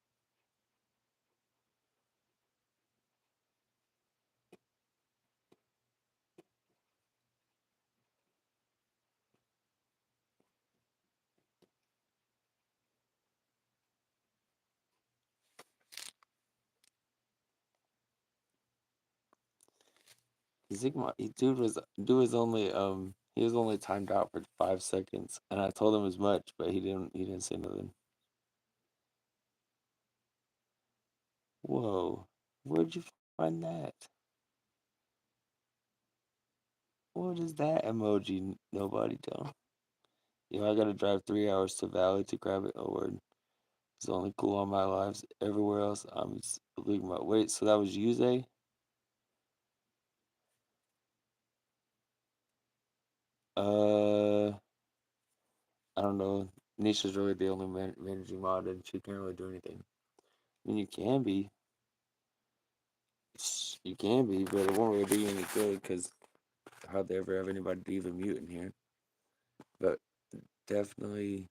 Dude was only he was only timed out for 5 seconds, and I told him as much, but he didn't say nothing. Whoa, where'd you find that? What is that emoji? Nobody tell. Yo, I gotta drive 3 hours to Valley to grab it. Oh word, it's only cool on my lives. Everywhere else, I'm looking about. Wait, so that was Yuze? Uh, I don't know. Nisha's really the only managing mod, and she can't really do anything. I mean, you can be, but it won't really do you any good because hardly ever have anybody to even mute in here. But definitely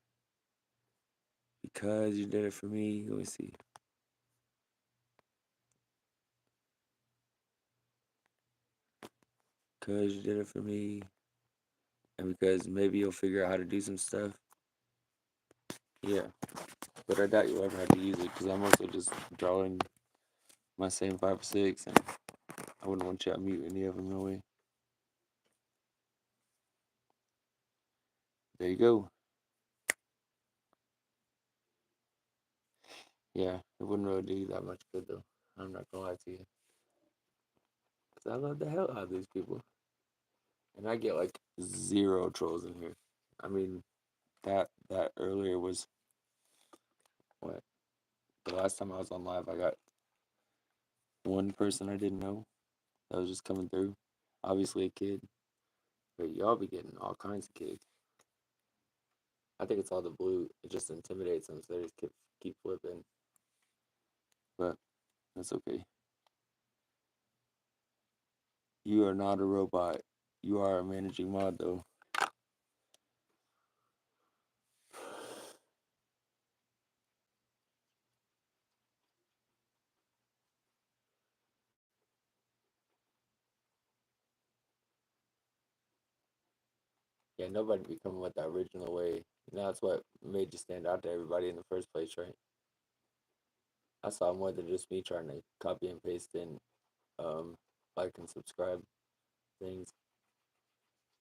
because you did it for me. Let me see. Because you did it for me, and because maybe you'll figure out how to do some stuff. Yeah, but I doubt you'll ever have to use it because I'm also just drawing my same 5 or 6, and I wouldn't want you to mute any of them, no way. There you go. Yeah, it wouldn't really do you that much good though. I'm not gonna lie to you. Cause I love the hell out of these people, and I get like zero trolls in here. I mean, that earlier was what the last time I was on live. I got one person I didn't know that was just coming through. Obviously a kid, But y'all be getting all kinds of kids. I think it's all the blue. It just intimidates them, so they just keep flipping. But that's okay. You are not a robot. You are a managing mod, though. Yeah, nobody be coming with the original way. That's what made you stand out to everybody in the first place, right? I saw more than just me trying to copy and paste in, um, like and subscribe things,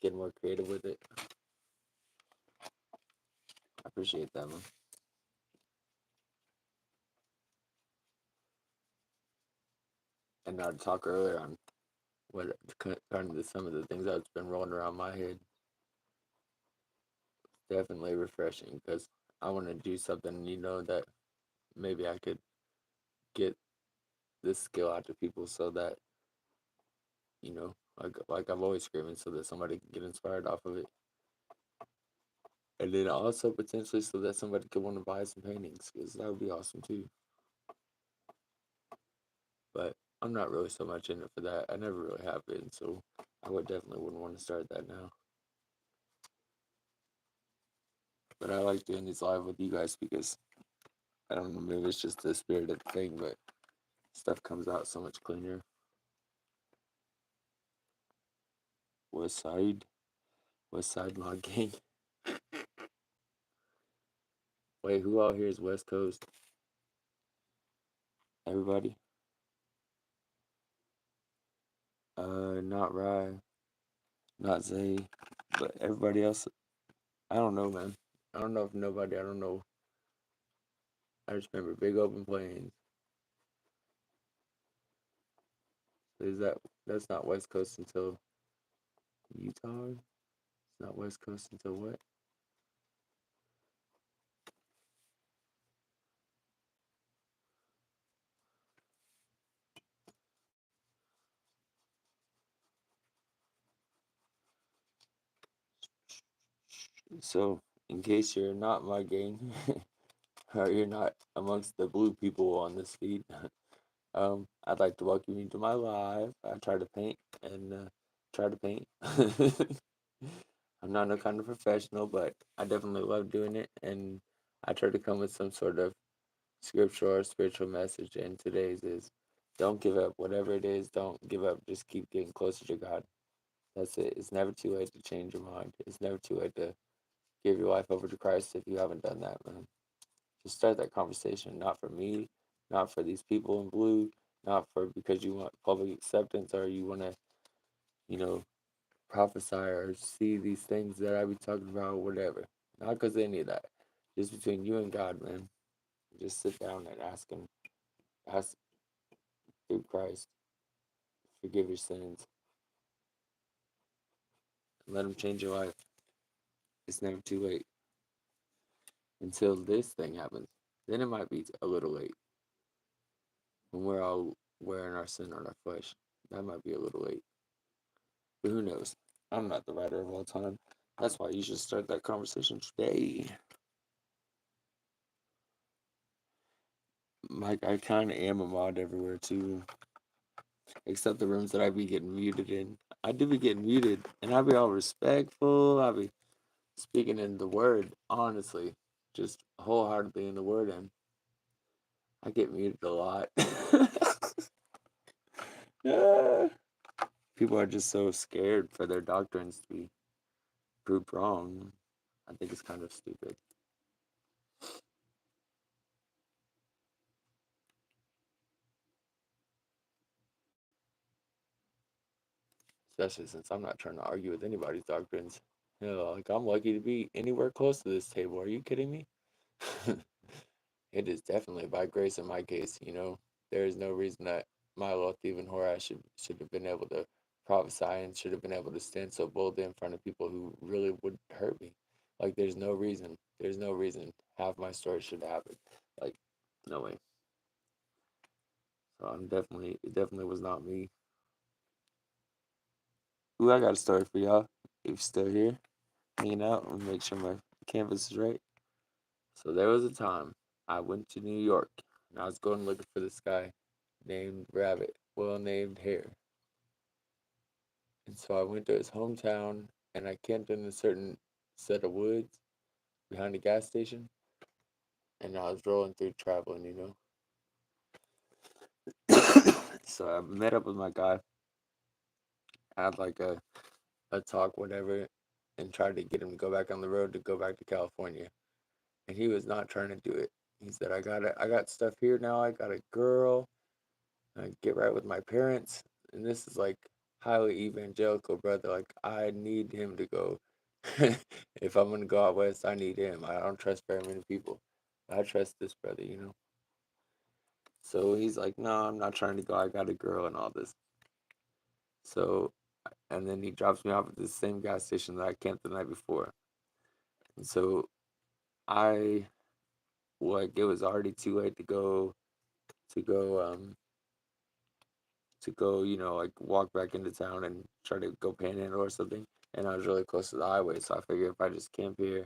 get more creative with it. I appreciate that, man. And now to talk earlier on what kind of some of the things that's been rolling around my head, definitely refreshing because I want to do something, that maybe I could get this skill out to people so that, like I've always screaming so that somebody can get inspired off of it. And then also potentially so that somebody could want to buy some paintings because that would be awesome too. But I'm not really so much in it for that. I never really have been, so I would definitely wouldn't want to start that now. But I like doing these live with you guys because I don't know, maybe it's just the spirit of the thing, but stuff comes out so much cleaner. West Side, West Side Mod Gang. Wait, who out here is West Coast? Everybody? Not Rye, not Zay, but everybody else. I don't know, man. I don't know if nobody. I don't know. I just remember Big Open Plains. Is that's not West Coast until Utah? It's not West Coast until what? So, in case you're not my gang, or you're not amongst the blue people on this feed, I'd like to welcome you to my live. I try to paint and try to paint. I'm not no kind of professional, but I definitely love doing it, and I try to come with some sort of scripture or spiritual message. And today's is, don't give up. Whatever it is, don't give up. Just keep getting closer to God. That's it. It's never too late to change your mind. It's never too late to give your life over to Christ if you haven't done that, man. Just start that conversation, not for me, not for these people in blue, not for because you want public acceptance or you want to, you know, prophesy or see these things that I be talking about, whatever. Not because of any of that. Just between you and God, man. Just sit down and ask through Christ, forgive your sins, and let Him change your life. It's never too late until this thing happens. Then it might be a little late when we're all wearing our sin on our flesh. That might be a little late. But who knows? I'm not the writer of all time. That's why you should start that conversation today. Like, I kind of am a mod everywhere too, except the rooms that I be getting muted in. I do be getting muted, and I be all respectful. I be speaking in the word, honestly, just wholeheartedly in the word, and I get muted a lot. People are just so scared for their doctrines to be proved wrong. I think it's kind of stupid. Especially since I'm not trying to argue with anybody's doctrines. Like I'm lucky to be anywhere close to this table. Are you kidding me? It is definitely by grace in my case. There is no reason that Milo, Thief, and Horace should have been able to prophesy and should have been able to stand so boldly in front of people who really would hurt me. Like there's no reason. There's no reason half my story should happen. Like, no way. So it definitely was not me. Ooh, I got a story for y'all. You're still here, hanging out, and make sure my canvas is right. So there was a time I went to New York, and I was going looking for this guy named Rabbit, well named Hare. And so I went to his hometown, and I camped in a certain set of woods behind a gas station, and I was rolling through traveling. So I met up with my guy, had like a talk, whatever, and tried to get him to go back on the road to go back to California. And he was not trying to do it. He said, I got stuff here now. I got a girl. I get right with my parents. And this is like highly evangelical, brother. Like I need him to go. If I'm gonna go out west, I need him. I don't trust very many people. I trust this brother. So he's like, no, I'm not trying to go. I got a girl and all this. So, and then he drops me off at the same gas station that I camped the night before. And so I, like, it was already too late to go, like walk back into town and try to go panhandle or something. And I was really close to the highway. So I figured if I just camp here,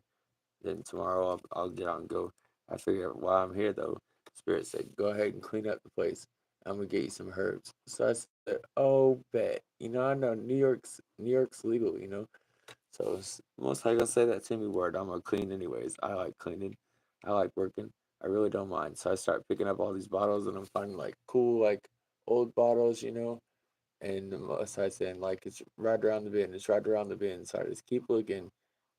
then tomorrow I'll get out and go. I figured while I'm here though, Spirit said, go ahead and clean up the place. I'm gonna get you some herbs. So I said, oh bet. I know New York's legal. So most likely gonna say that to me word. I'm gonna clean anyways. I like cleaning. I like working. I really don't mind. So I start picking up all these bottles and I'm finding like cool like old bottles. And most I saying like it's right around the bin. It's right around the bin. So I just keep looking,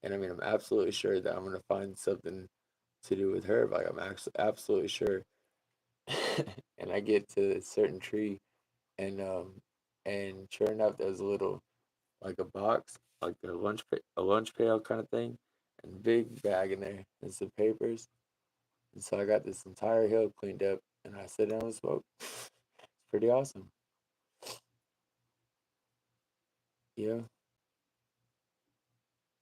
and I mean I'm absolutely sure that I'm gonna find something to do with her. Like I'm actually absolutely sure. And I get to a certain tree, and sure enough, there's a little like a box, like a lunch pail kind of thing, and big bag in there and some papers. And so I got this entire hill cleaned up, and I sit down and smoke. It's pretty awesome. Yeah,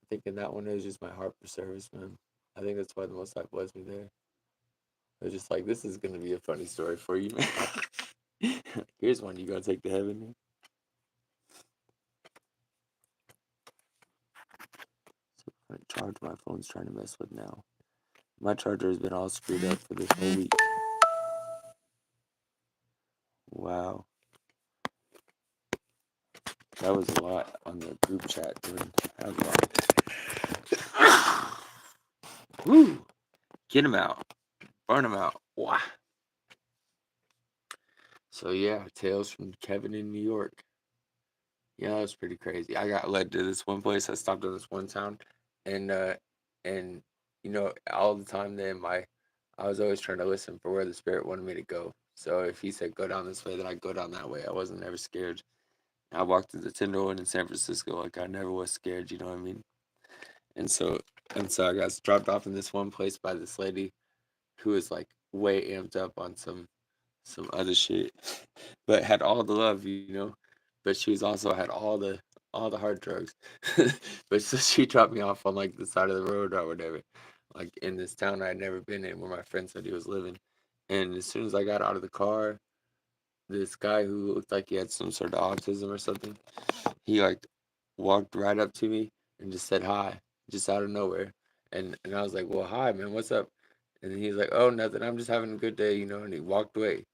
I think in that one it was just my heart for service, man. I think that's why the Most High blessed me there. I was just like, this is gonna be a funny story for you, man. Here's one you gonna take to heaven. So my charge my phone's trying to mess with now. My charger has been all screwed up for this whole week. Wow, that was a lot on the group chat, dude. That was a lot. Woo! Get him out. Burn him out. Wow. So yeah, tales from Kevin in New York. Yeah, that was pretty crazy. I got led to this one place. I stopped in this one town, and all the time then I was always trying to listen for where the spirit wanted me to go. So if he said go down this way, then I go down that way. I wasn't ever scared. I walked through the Tenderloin in San Francisco like I never was scared. You know what I mean? And so I got dropped off in this one place by this lady who was like way amped up on some other shit, but had all the love. But she was also had all the hard drugs. But so she dropped me off on like the side of the road or whatever, like in this town I'd never been in where my friend said he was living. And as soon as I got out of the car, this guy who looked like he had some sort of autism or something, he like walked right up to me and just said hi, just out of nowhere. And I was like, well, hi, man, what's up? And he's like, oh, nothing. I'm just having a good day. And he walked away.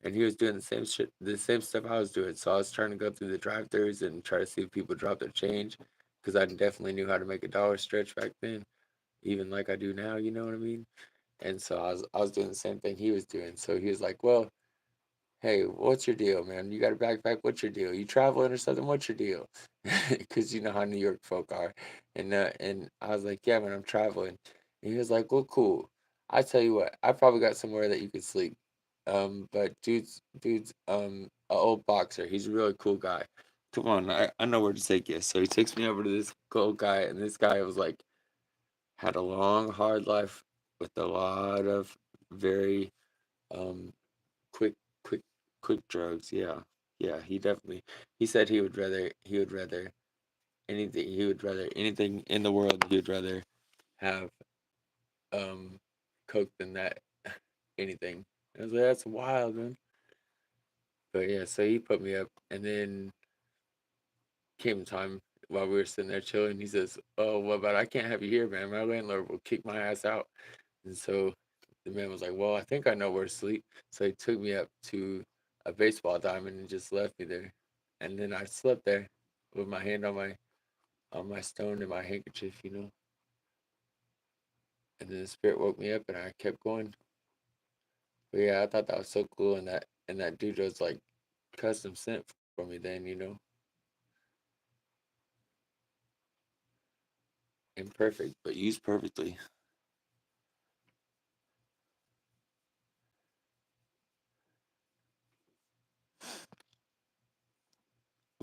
And he was doing the same shit, the same stuff I was doing. So I was trying to go through the drive-throughs and try to see if people drop their change, because I definitely knew how to make a dollar stretch back then, even like I do now. You know what I mean? And so I was doing the same thing he was doing. So he was like, well, hey, what's your deal, man? You got a backpack? What's your deal? You traveling or something? What's your deal? Because you know how New York folk are. And I was like, yeah, man, I'm traveling. And he was like, well, cool. I tell you what, I probably got somewhere that you could sleep. But dude's an old boxer. He's a really cool guy. Come on, I know where to take you. So he takes me over to this cool guy, and this guy was like had a long, hard life with a lot of very um quick quick quick drugs. Yeah, he said he would rather anything in the world. He would rather have um coke than that. Anything. I was like, that's wild, man. But yeah, so he put me up, and then came time while we were sitting there chilling. He says, "Oh, what about I can't have you here, man. My landlord will kick my ass out." And so the man was like, "Well, I think I know where to sleep." So he took me up to a baseball diamond and just left me there. And then I slept there with my hand on my stone and my handkerchief. And then the spirit woke me up and I kept going. But yeah, I thought that was so cool, and that dude was like custom sent for me then. Imperfect, but used perfectly.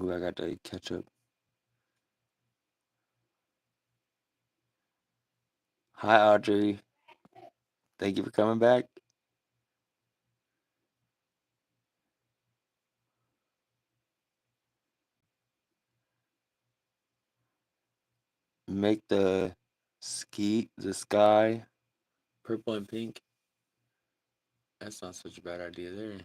Ooh, I got to catch up. Hi, Audrey. Thank you for coming back. Make the sky purple and pink. That's not such a bad idea there.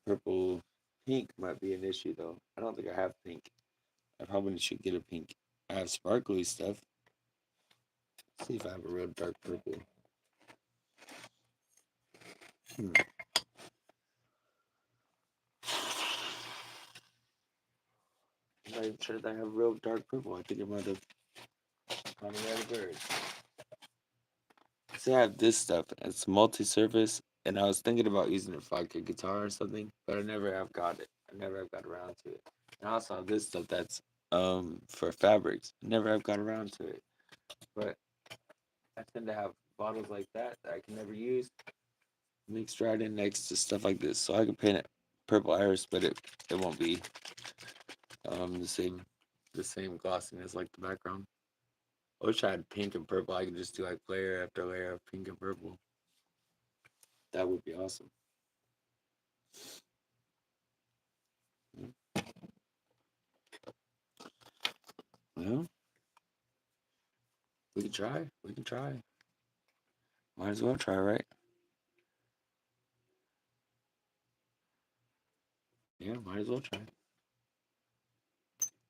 Purple, pink might be an issue though. I don't think I have pink. I probably should get a pink. I have sparkly stuff. Let's see if I have a real dark purple. Hmm. I'm not even sure that I have real dark purple. I think it might have gone away the bird. See, I have this stuff. It's multi-surface, and I was thinking about using it for like a guitar or something, but I never have got it. I never have got around to it. And I also have this stuff that's for fabrics. Never have got around to it. But I tend to have bottles like that I can never use mixed right in next to stuff like this. So I can paint it purple iris, but it won't be the same glossiness like the background. I wish I had pink and purple. I could just do like layer after layer of pink and purple. That would be awesome. Well, we can try. We can try. Might as well try, right? Yeah, might as well try.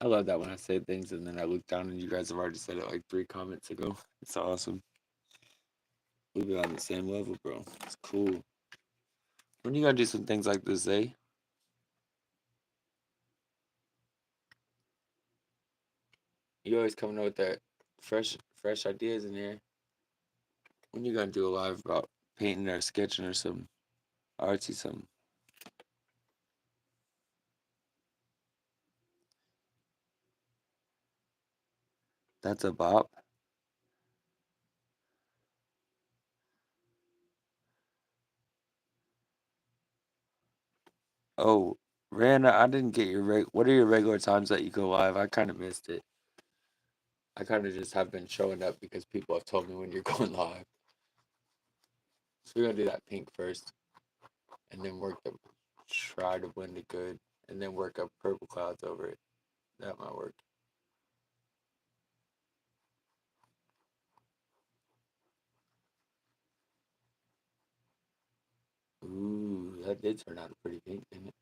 I love that when I say things and then I look down and you guys have already said it like 3 comments ago. It's awesome. We've been on the same level, bro. It's cool. When you gotta do some things like this, eh? You always coming up with that fresh ideas in here. When you gonna do a live about painting or sketching or some artsy something? That's a bop. Oh, Rana, I didn't get your what are your regular times that you go live? I kind of missed it. I kind of just have been showing up because people have told me when you're going live. So we're gonna do that pink first, and then try to blend it good, and then work up purple clouds over it. That might work. Ooh, that did turn out a pretty pink, didn't it?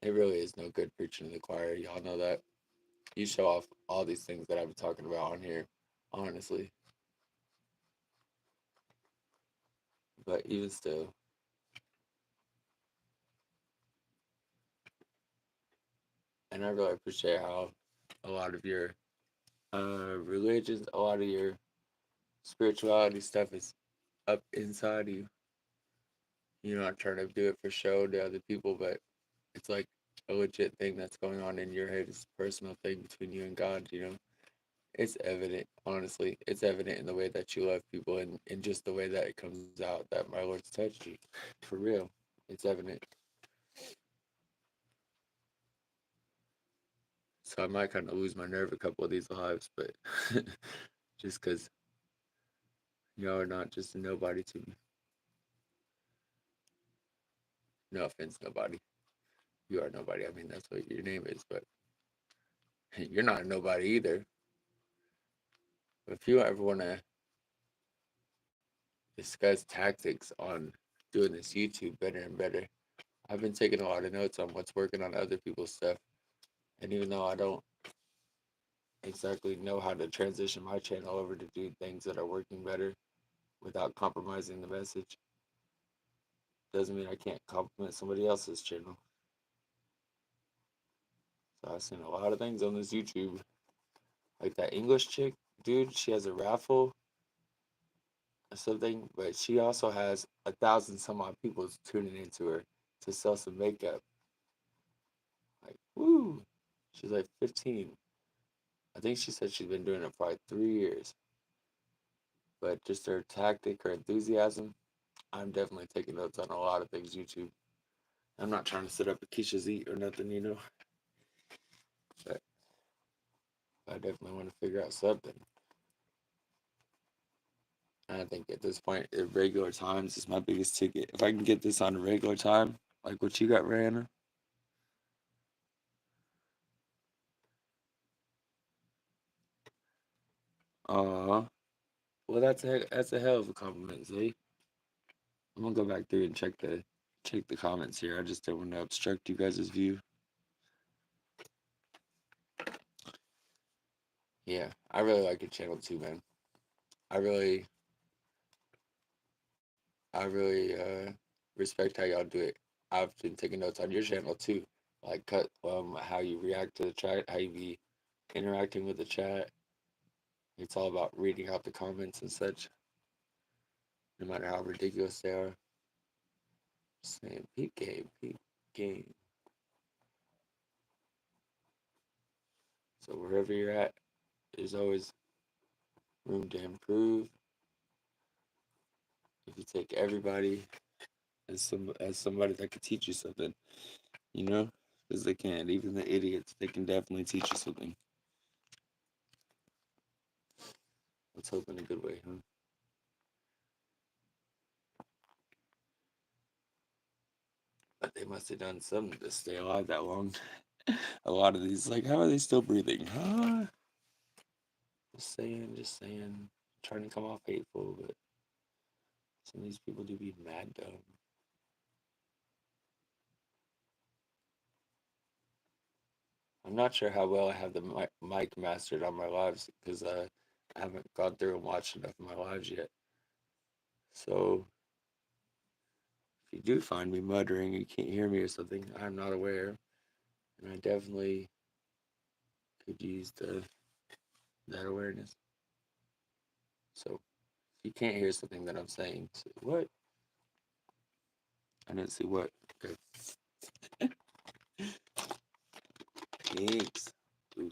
It really is no good preaching to the choir. Y'all know that. You show off all these things that I've been talking about on here, honestly. But even still, and I really appreciate how a lot of your religions, a lot of your spirituality stuff is up inside you. You're not trying to do it for show to other people, but it's like a legit thing that's going on in your head. It's a personal thing between you and God. It's evident, honestly. It's evident in the way that you love people and in just the way that it comes out that my Lord's touched you. For real. It's evident. So I might kind of lose my nerve a couple of these lives, but just because y'all are not just a nobody to me. No offense, nobody. You are nobody. I mean, that's what your name is, but you're not a nobody either. If you ever want to discuss tactics on doing this YouTube better and better. I've been taking a lot of notes on what's working on other people's stuff, and even though I don't exactly know how to transition my channel over to do things that are working better without compromising the message, doesn't mean I can't compliment somebody else's channel. So I've seen a lot of things on this YouTube, like that English chick, dude. She has a raffle or something, but she also has 1,000 some odd people tuning into her to sell some makeup. Like, woo! She's like 15. I think she said she's been doing it for like 3 years. But just her tactic, her enthusiasm, I'm definitely taking notes on a lot of things YouTube. I'm not trying to set up a Keisha's Eat or nothing, you know. But I definitely want to figure out something. And I think at this point, at regular times is my biggest ticket. If I can get this on a regular time, like what you got, Rihanna. Well, that's a hell of a compliment, Zay. I'm gonna go back through and check the comments here. I just don't want to obstruct you guys' view. Yeah, I really like your channel too, man. I really, I really respect how y'all do it. I've been taking notes on your channel too, like cut how you react to the chat, how you be interacting with the chat. It's all about reading out the comments and such, no matter how ridiculous they are. Saying peep game. So wherever you're at, there's always room to improve. If you take everybody as somebody that could teach you something, you know, because they can. Even the idiots, they can definitely teach you something. Let's hope in a good way, huh? But they must have done something to stay alive that long. A lot of these, like, how are they still breathing? Huh? Just saying. Trying to come off hateful, but some of these people do be mad dumb. I'm not sure how well I have the mic mastered on my lives because I haven't gone through and watched enough of my lives yet. So if you do find me muttering, you can't hear me or something, I'm not aware, and I definitely could use that awareness. So if you can't hear something that I'm saying, say, what? I didn't see what. Okay. Thanks. Ooh.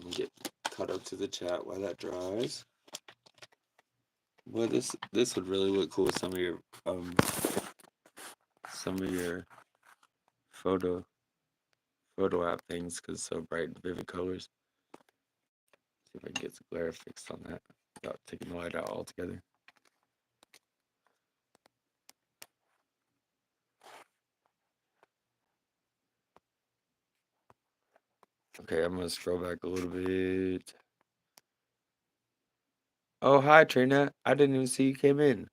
Let me get caught up to the chat while that dries. Well, this would really look cool with some of your photo photo app things because it's so bright and vivid colors. See if I can get some glare fixed on that without taking the light out altogether. Okay, I'm gonna scroll back a little bit. Oh, hi Trina. I didn't even see you came in.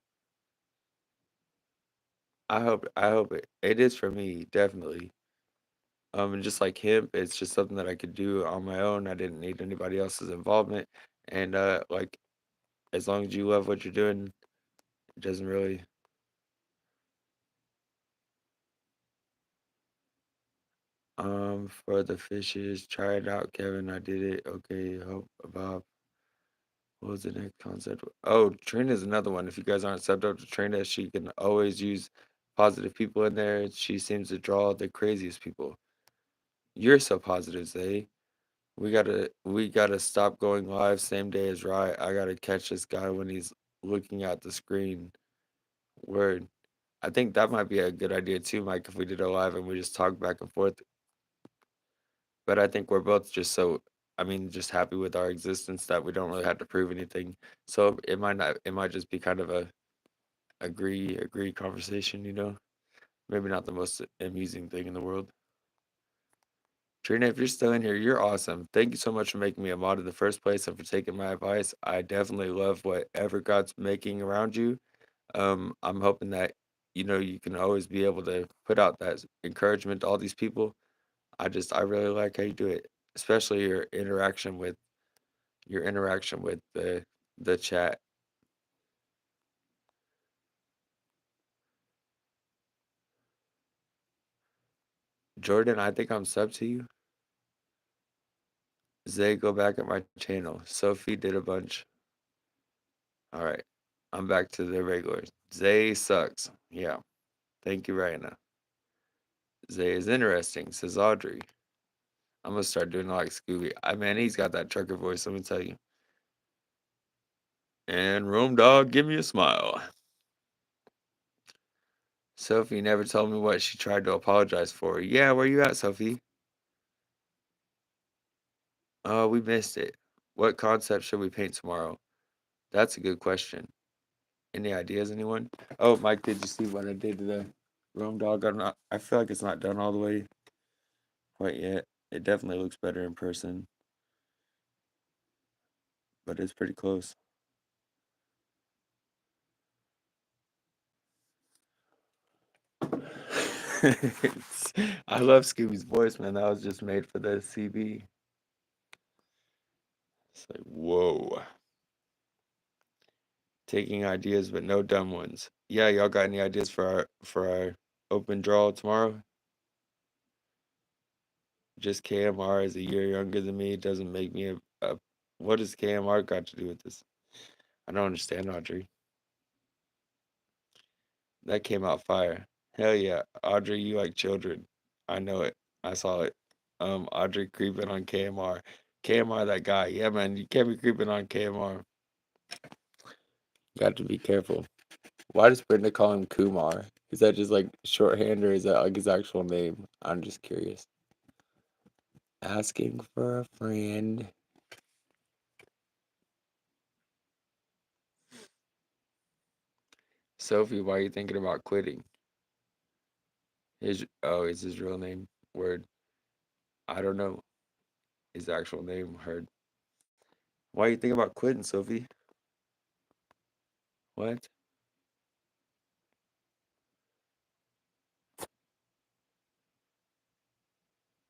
I hope it is for me, definitely. And just like hemp, it's just something that I could do on my own. I didn't need anybody else's involvement. And like as long as you love what you're doing, it doesn't really for the fishes, try it out, Kevin. I did it. Okay, hope Bob. What was the next concept? Oh, Trina's another one. If you guys aren't subbed up to Trina, she can always use positive people in there. She seems to draw the craziest people. You're so positive, Zay. We gotta stop going live same day as Riot. I gotta catch this guy when he's looking at the screen. Word. I think that might be a good idea too, Mike, if we did a live and we just talk back and forth. But I think we're both just just happy with our existence that we don't really have to prove anything. So it might just be kind of a agree conversation, you know? Maybe not the most amusing thing in the world. Trina, if you're still in here, you're awesome. Thank you so much for making me a mod in the first place and for taking my advice. I definitely love whatever God's making around you. I'm hoping that you can always be able to put out that encouragement to all these people. I really like how you do it, especially your interaction with the chat. Jordan, I think I'm sub to you. Zay, go back at my channel. Sophie did a bunch. All right, I'm back to the regulars. Zay sucks. Yeah, thank you, Raina. Zay is interesting, says Audrey. I'm gonna start doing it like Scooby. Man, he's got that trucker voice. Let me tell you. And Room Dog, give me a smile. Sophie never told me what she tried to apologize for. Yeah, where you at, Sophie? Oh, we missed it. What concept should we paint tomorrow? That's a good question. Any ideas, anyone? Oh, Mike, did you see what I did to the Room Dog? I feel like it's not done all the way quite yet. It definitely looks better in person, but it's pretty close. I love Scooby's voice, man. That was just made for the CB. It's like, whoa. Taking ideas, but no dumb ones. Yeah, y'all got any ideas for our open draw tomorrow? Just KMR is a year younger than me. Doesn't make me a what does KMR got to do with this? I don't understand, Audrey. That came out fire. Hell yeah, Audrey, you like children. I know it. I saw it. Audrey creeping on KMR. KMR, that guy. Yeah, man, you can't be creeping on KMR. Got to be careful. Why does Brenda call him Kumar? Is that just like shorthand or is that like his actual name? I'm just curious. Asking for a friend. Sophie, why are you thinking about quitting? Is his real name? Word. I don't know his actual name. Heard. Why are you thinking about quitting, Sophie? What?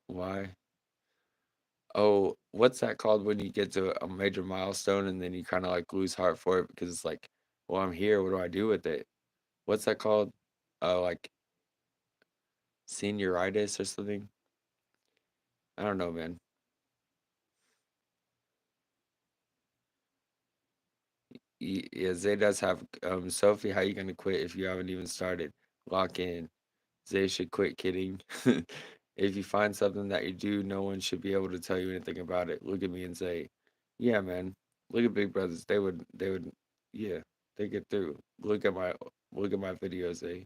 Why? Oh, what's that called when you get to a major milestone and then you kind of like lose heart for it because it's like, well, I'm here. What do I do with it? What's that called? Like senioritis or something? I don't know, man. Yeah, Zay does have Sophie, how you gonna quit if you haven't even started? Lock in. Zay should quit kidding. If you find something that you do, no one should be able to tell you anything about it. Look at me and say, yeah, man. Look at Big Brothers. They would yeah, they get through. Look at my videos, Zay.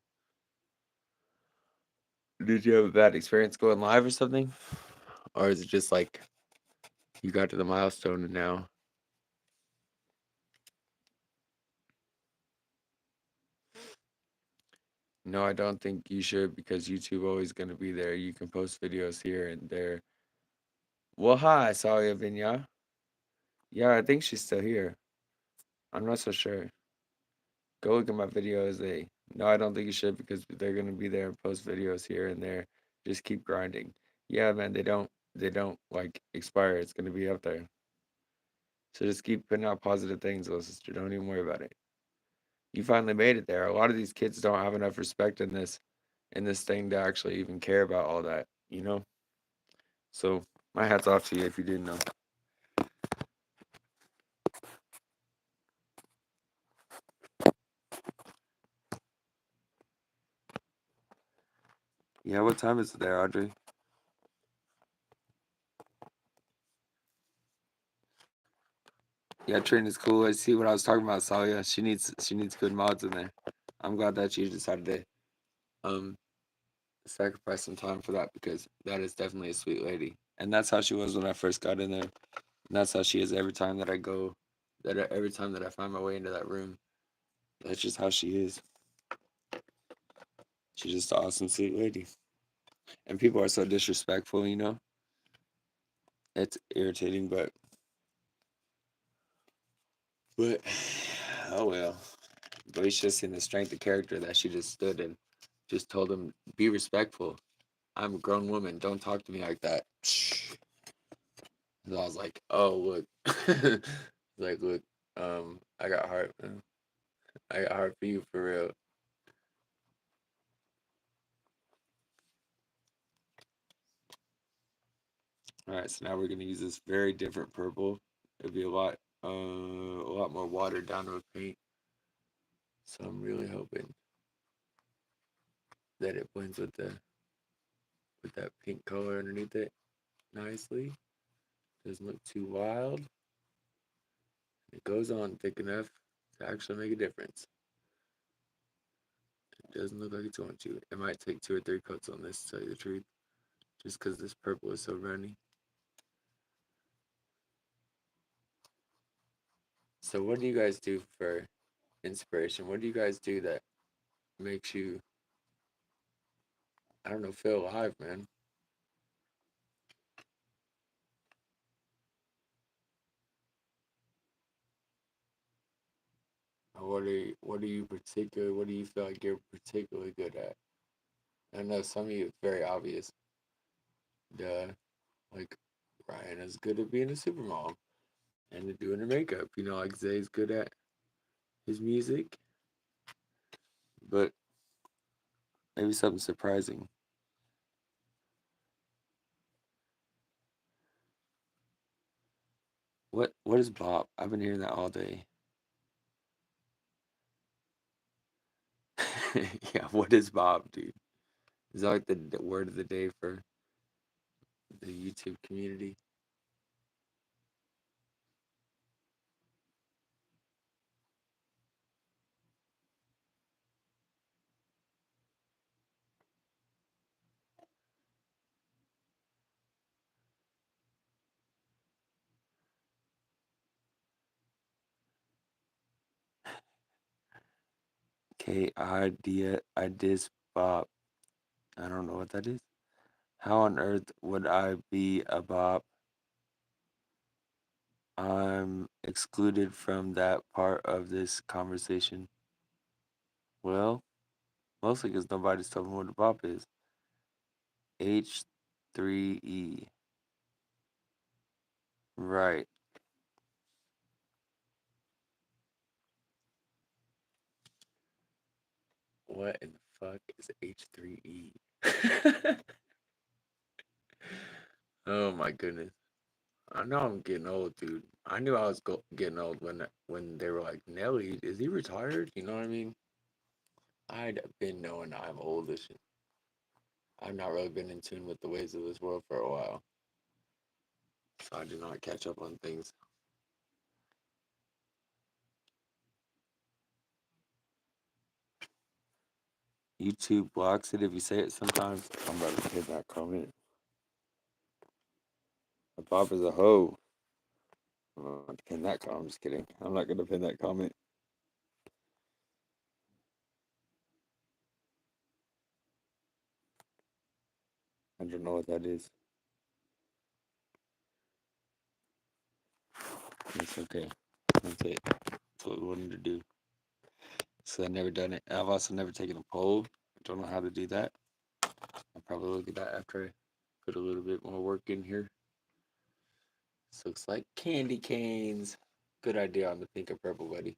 Did you have a bad experience going live or something? Or is it just like you got to the milestone and now? No, I don't think you should because YouTube always gonna be there. You can post videos here and there. Well, hi, Salia Vinya. Yeah, I think she's still here. I'm not so sure. Go look at my videos. No, I don't think you should because they're gonna be there and post videos here and there. Just keep grinding. Yeah, man, they don't like expire. It's gonna be up there. So just keep putting out positive things, little sister. Don't even worry about it. You finally made it there. A lot of these kids don't have enough respect in this thing to actually even care about all that. So my hat's off to you if you didn't know. Yeah, what time is it there, Audrey? Yeah, Trina's cool. I see what I was talking about, Salia. She needs good mods in there. I'm glad that you decided to um sacrifice some time for that because that is definitely a sweet lady. And that's how she was when I first got in there. And that's how she is every time that I go every time that I find my way into that room. That's just how she is. She's just an awesome sweet lady. And people are so disrespectful. it's irritating, but oh well. But it's just in the strength of character that she just stood and just told him, "Be respectful. I'm a grown woman. Don't talk to me like that." And I was like, "Oh look, like look, I got heart, man. I got heart for you for real." All right, so now we're gonna use this very different purple. It'll be a lot more watered down with paint. So I'm really hoping that it blends with that pink color underneath it nicely. Doesn't look too wild. It goes on thick enough to actually make a difference. It doesn't look like it's going to. It might take 2 or 3 coats on this, to tell you the truth, just because this purple is so runny. So what do you guys do for inspiration? What do you guys do that makes you, I don't know, feel alive, man? What do you feel like you're particularly good at? I know some of you it's very obvious. Duh. Like Ryan is good at being a supermom and at doing her makeup. Like Zay's good at his music, but maybe something surprising. What is Bob? I've been hearing that all day. Yeah, what is Bob, dude? Is that like the word of the day for the YouTube community? I dis Bob. I don't know what that is. How on earth would I be a Bob? I'm excluded from that part of this conversation. Well, mostly because nobody's telling me what a Bop is. H3E. Right. What in the fuck is H3E? Oh my goodness. I know I'm getting old, dude. I knew I was getting old when they were like, Nelly, is he retired? You know what I mean? I'd been knowing I'm oldish. I've not really been in tune with the ways of this world for a while. So I did not catch up on things. YouTube blocks it if you say it sometimes. I'm about to hit that comment. Bob is a hoe. I'm not to pin that comment. I'm just kidding. I'm not going to pin that comment. I don't know what that is. It's okay. That's it. That's what we wanted to do. So I've never done it. I've also never taken a poll. I don't know how to do that. I'll probably look at that after I put a little bit more work in here. This looks like candy canes. Good idea on the pink and purple, buddy.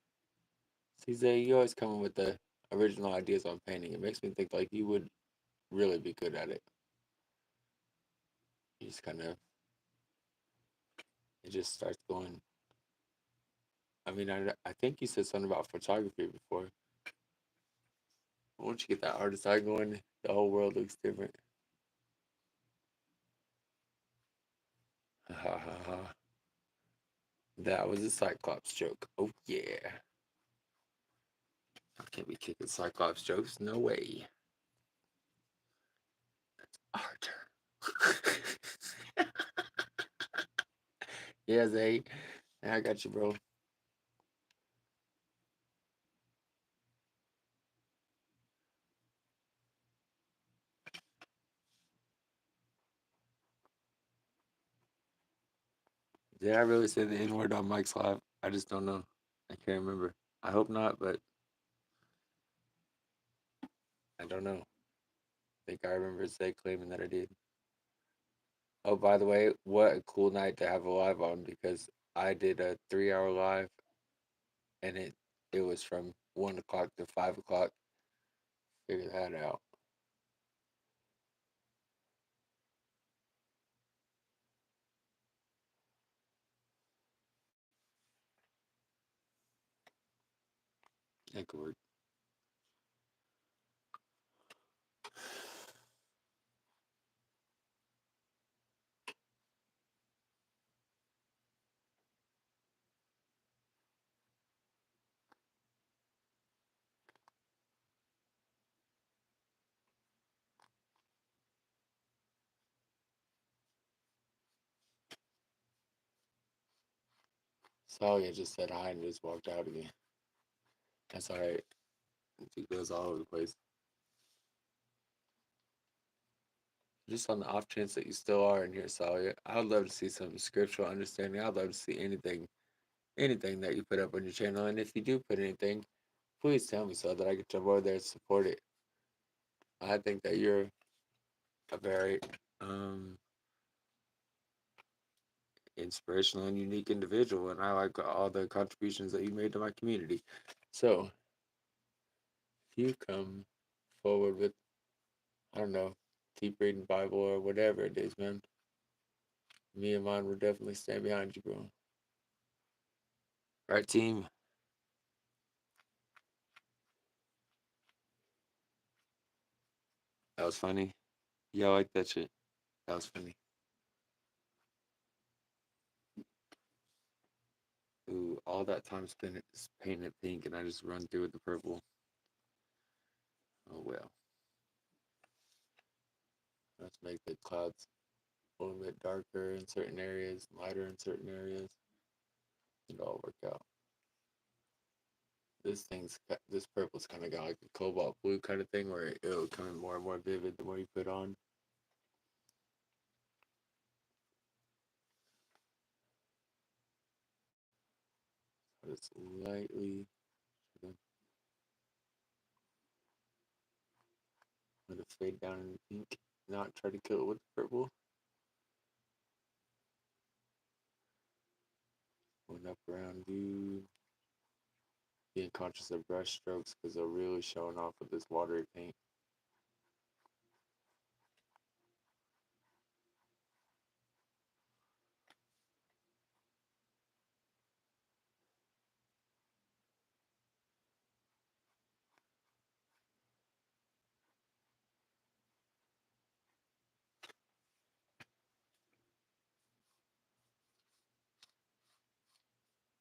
See, Zay, you always come with the original ideas on painting. It makes me think like you would really be good at it. You just kind of, it just starts going. I mean, I think you said something about photography before. Once you get that artist eye going, the whole world looks different. Ha ha ha. That was a Cyclops joke. Oh yeah. I can't be kicking Cyclops jokes. No way. Art. Yeah, Zay. I got you, bro. Did I really say the N word on Mike's live? I just don't know. I can't remember. I hope not, but I don't know. I think I remember Zay claiming that I did. Oh, by the way, what a cool night to have a live on because I did a 3 hour live and it was from 1 o'clock to 5 o'clock. Figure that out. That could work. Salia just said hi and just walked out again. That's alright. He goes all over the place. Just on the off chance that you still are in here, Salia, I would love to see some scriptural understanding. I'd love to see anything that you put up on your channel. And if you do put anything, please tell me so that I can jump over there and support it. I think that you're a very um, inspirational and unique individual, and I like all the contributions that you made to my community. So, if you come forward with, I don't know, keep reading Bible or whatever it is, man, me and mine will definitely stand behind you, bro. Right, team? That was funny. Yeah, I like that shit. That was funny. Ooh, all that time spent painting it pink, and I just run through with the purple. Oh well. Let's make the clouds a little bit darker in certain areas, lighter in certain areas. It'll all work out. This purple's kind of got like a cobalt blue kind of thing where it'll come more and more vivid the more you put on. Just lightly let it fade down in the pink. Not try to kill it with the purple. Going up around you. Being conscious of brush strokes because they're really showing off with this watery paint.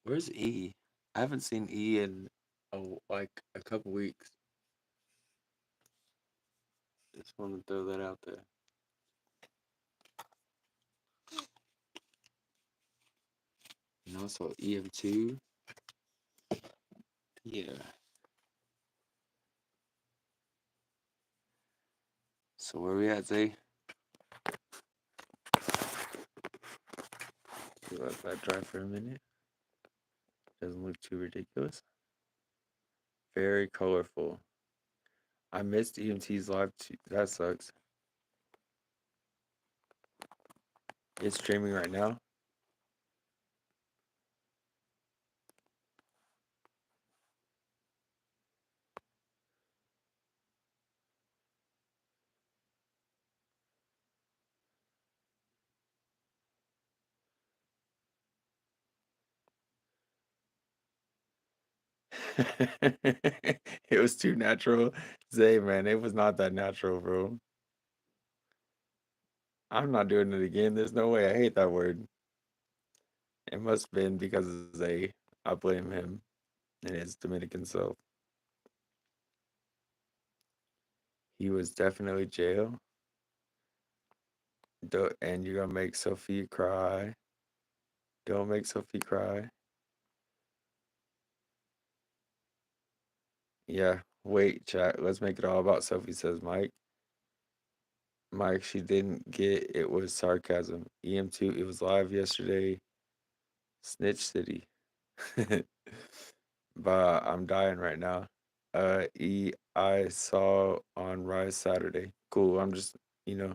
Where's E? I haven't seen E in like a couple weeks. Just want to throw that out there. And also EM2. Yeah. So where we at, Zay? Let that dry for a minute. Doesn't look too ridiculous. Very colorful. I missed EMT's live too. That sucks. It's streaming right now. It was too natural. Zay, man, it was not that natural, bro. I'm not doing it again. There's no way. I hate that word. It must have been because of Zay. I blame him and his Dominican self. He was definitely jail. And you're gonna make Sophie cry. Don't make Sophie cry. Yeah, wait, chat. Let's make it all about Sophie, says Mike. Mike, she didn't get it was sarcasm. EM2, it was live yesterday. Snitch City. But I'm dying right now. I saw on Rise Saturday. Cool. I'm just, you know,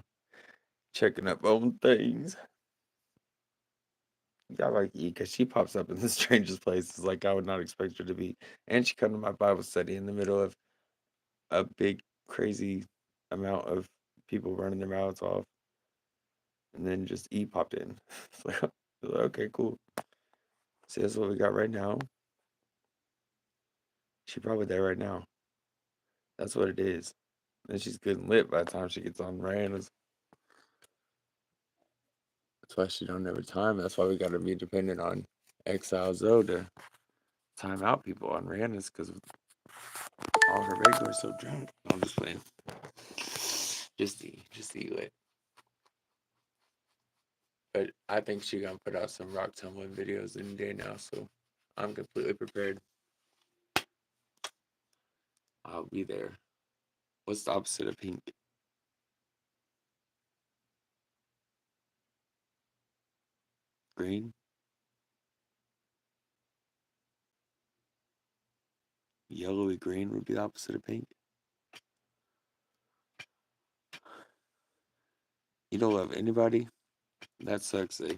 checking up on things. I like E because she pops up in the strangest places like I would not expect her to be. And she come to my Bible study in the middle of a big, crazy amount of people running their mouths off. And then just E popped in. It's like, okay, cool. See, that's what we got right now. She probably there right now. That's what it is. And she's good and lit by the time she gets on Rihanna's. That's why she don't have time. That's why we gotta be dependent on Exile Zoe to time out people on Rihanna's because all her regulars so drunk. No, I'm just playing. Just the lit. But I think she gonna put out some rock tumbling videos in the day now, so I'm completely prepared. I'll be there. What's the opposite of pink? Green? Yellowy green would be the opposite of pink. You don't love anybody? That sucks, eh?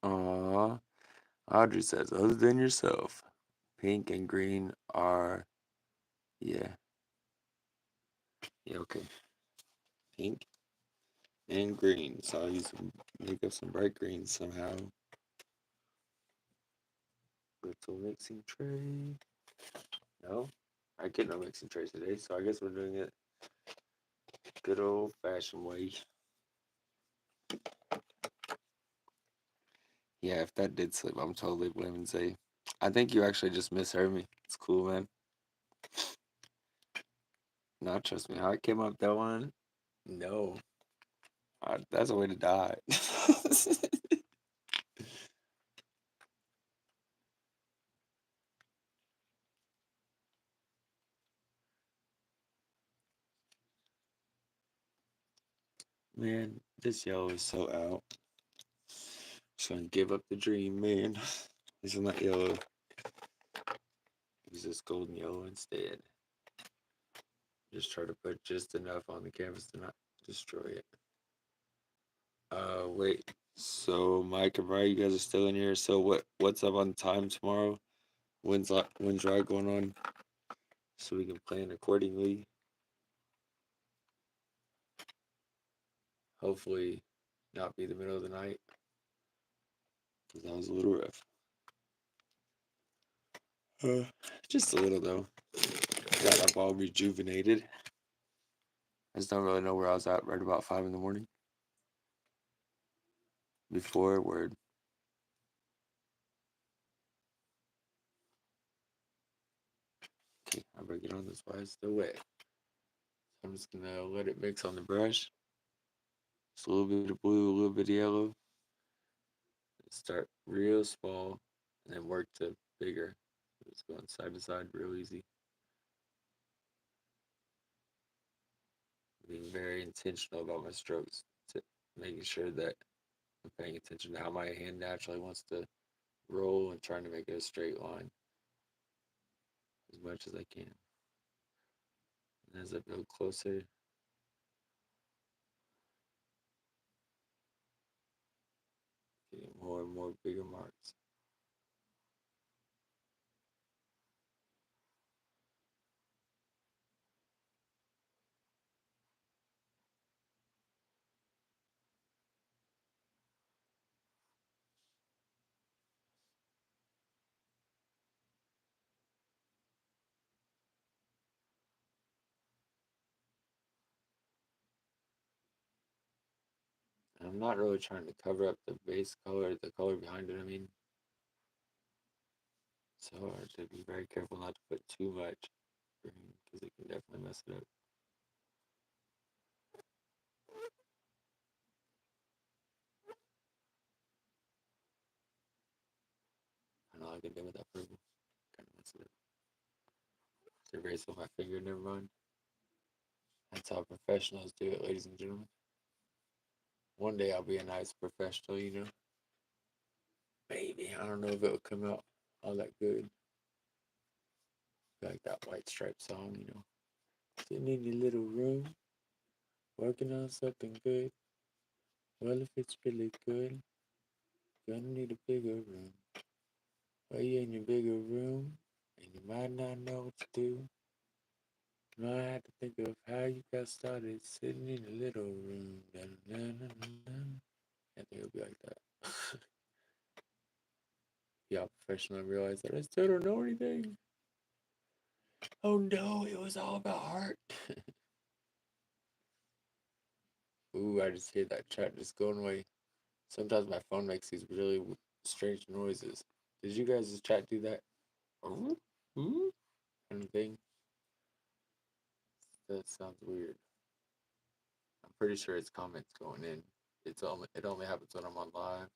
Aw. Audrey says, other than yourself, pink and green are, yeah. Yeah, okay. Pink and green. So I'll use some, make up some bright greens somehow. Little mixing tray. No, I get no mixing trays today, so I guess we're doing it good old fashioned way. Yeah, if that did slip, I'm totally blaming Zay. I think you actually just misheard me. It's cool, man. Not trust me. How I came up with that one? No. That's a way to die. Man, this yellow is so out. Just gonna give up the dream, man. This is not yellow. Use this golden yellow instead. Just try to put just enough on the canvas to not destroy it. Wait. So Mike and Brian, you guys are still in here. So what's up on time tomorrow? When's ride going on? So we can plan accordingly. Hopefully, not be the middle of the night. Cause that was a little rough. Uh, just a little though. Got my ball rejuvenated. I just don't really know where I was at right about 5 in the morning. Before word. Okay, I'm gonna get on this while it's still wet. So I'm just gonna let it mix on the brush. Just a little bit of blue, a little bit of yellow. Start real small and then work to bigger. Just going side to side real easy. Being very intentional about my strokes, to making sure that I'm paying attention to how my hand naturally wants to roll and trying to make it a straight line as much as I can. And as I build closer, getting more and more bigger marks. And I'm not really trying to cover up the base color, the color behind it, I mean. So hard to be very careful not to put too much green because it can definitely mess it up. I know I can do with that purple. Kind of mess it up. Erase with my finger, never mind. That's how professionals do it, ladies and gentlemen. One day I'll be a nice professional, you know. Maybe. I don't know if it'll come out all that good. Like that White Stripe song, you know. Sitting in your little room, working on something good. Well, if it's really good, gonna need a bigger room. Well, you in your bigger room, and you might not know what to do. Now I had to think of how you got started sitting in a little room. I think it'll be like that. Y'all professional realize that I still don't know anything. Oh no, it was all about heart. Ooh, I just hear that chat just going away. Sometimes my phone makes these really strange noises. Did you guys' chat do that? Kind of thing? That sounds weird. I'm pretty sure it's comments going in. It only happens when I'm on live.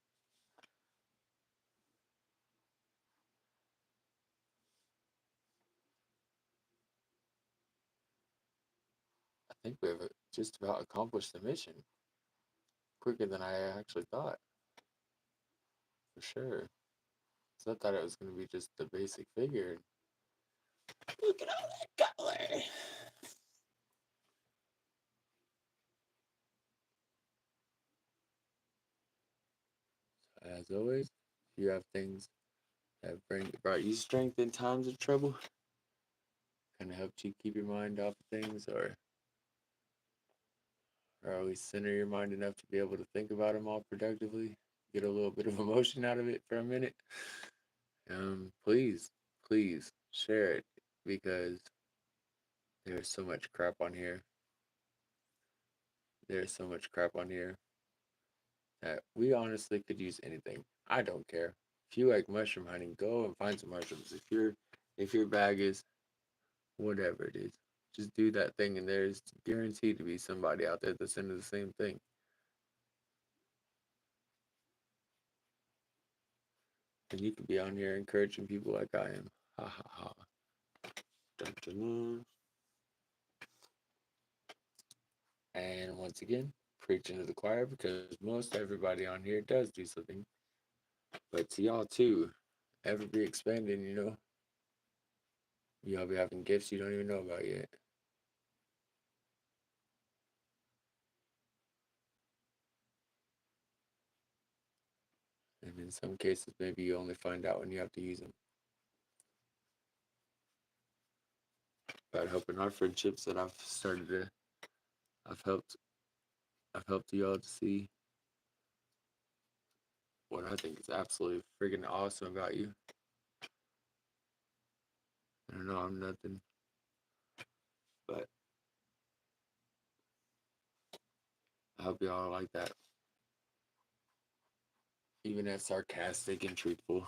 I think we have just about accomplished the mission quicker than I actually thought, for sure. So I thought it was going to be just the basic figure. Look at all that color. As always, if you have things that brought you strength in times of trouble, kind of helped you keep your mind off of things, or at least center your mind enough to be able to think about them all productively, get a little bit of emotion out of it for a minute, please, please share it, because there's so much crap on here. There's so much crap on here that we honestly could use anything. I don't care. If you like mushroom hunting, go and find some mushrooms. If your bag is whatever it is, just do that thing, and there's guaranteed to be somebody out there that's into the same thing. And you could be on here encouraging people like I am. Ha ha ha. Dun, dun, dun. And once again, preaching to the choir, because most everybody on here does do something. But to y'all too, ever be expanding, you know. Y'all be having gifts you don't even know about yet. And in some cases, maybe you only find out when you have to use them. About helping our friendships that I've helped, I've helped y'all to see what I think is absolutely freaking awesome about you. I don't know, I'm nothing, but I hope y'all are like that, even as sarcastic and truthful.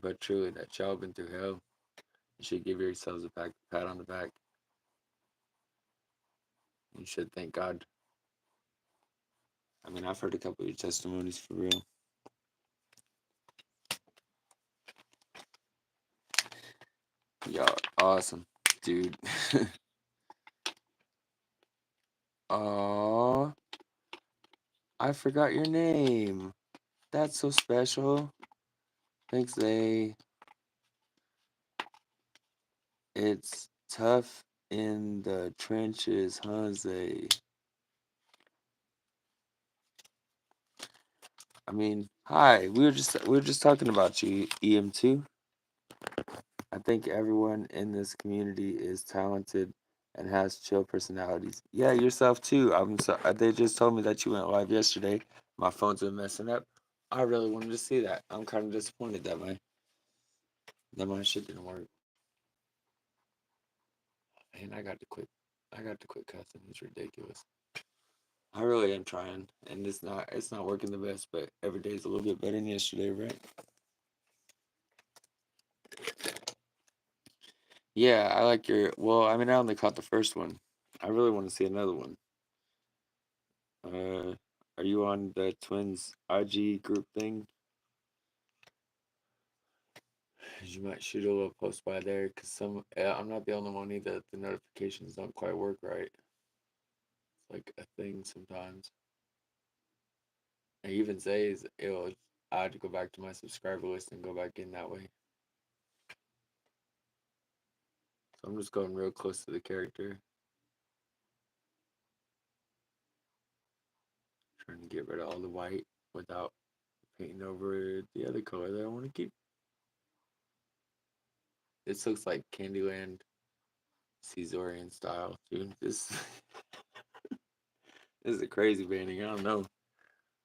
But truly, that y'all been through hell. You should give yourselves a pat on the back. You should thank God. I mean, I've heard a couple of your testimonies for real. Y'all are awesome, dude. Aw, I forgot your name. That's so special. Thanks, Zay. It's tough in the trenches, huh, Zay? I mean, hi. We were just talking about you, EM2. I think everyone in this community is talented and has chill personalities. Yeah, yourself too. They just told me that you went live yesterday. My phone's been messing up. I really wanted to see that. I'm kind of disappointed that my shit didn't work. And I got to quit cussing. It's ridiculous. I really am trying, and it's not working the best, but every day is a little bit better than yesterday, right? Yeah, I like your. Well, I mean, I only caught the first one. I really want to see another one. Uh, are you on the twins IG group thing? You might shoot a little post by there because I'm not the only one either. The notifications don't quite work right. It's like a thing sometimes. It even says I had to go back to my subscriber list and go back in that way. So I'm just going real close to the character, trying to get rid of all the white without painting over the other color that I want to keep. This looks like Candyland Caesarian style, dude. This is a crazy painting. I don't know.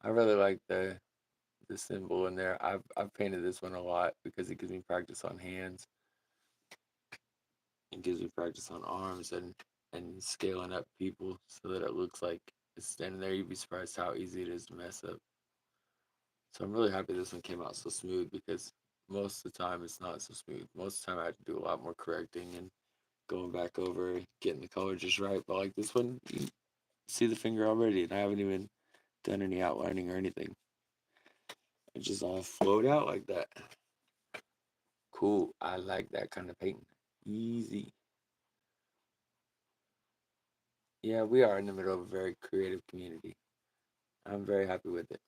I really like the symbol in there. I've painted this one a lot because it gives me practice on hands. It gives me practice on arms and scaling up people so that it looks like it's standing there. You'd be surprised how easy it is to mess up. So I'm really happy this one came out so smooth because most of the time it's not so smooth. Most of the time I have to do a lot more correcting and going back over, getting the color just right. But like this one, you see the finger already, and I haven't even done any outlining or anything. It just all flowed out like that. Cool. I like that kind of painting. Easy. Yeah, we are in the middle of a very creative community. I'm very happy with it.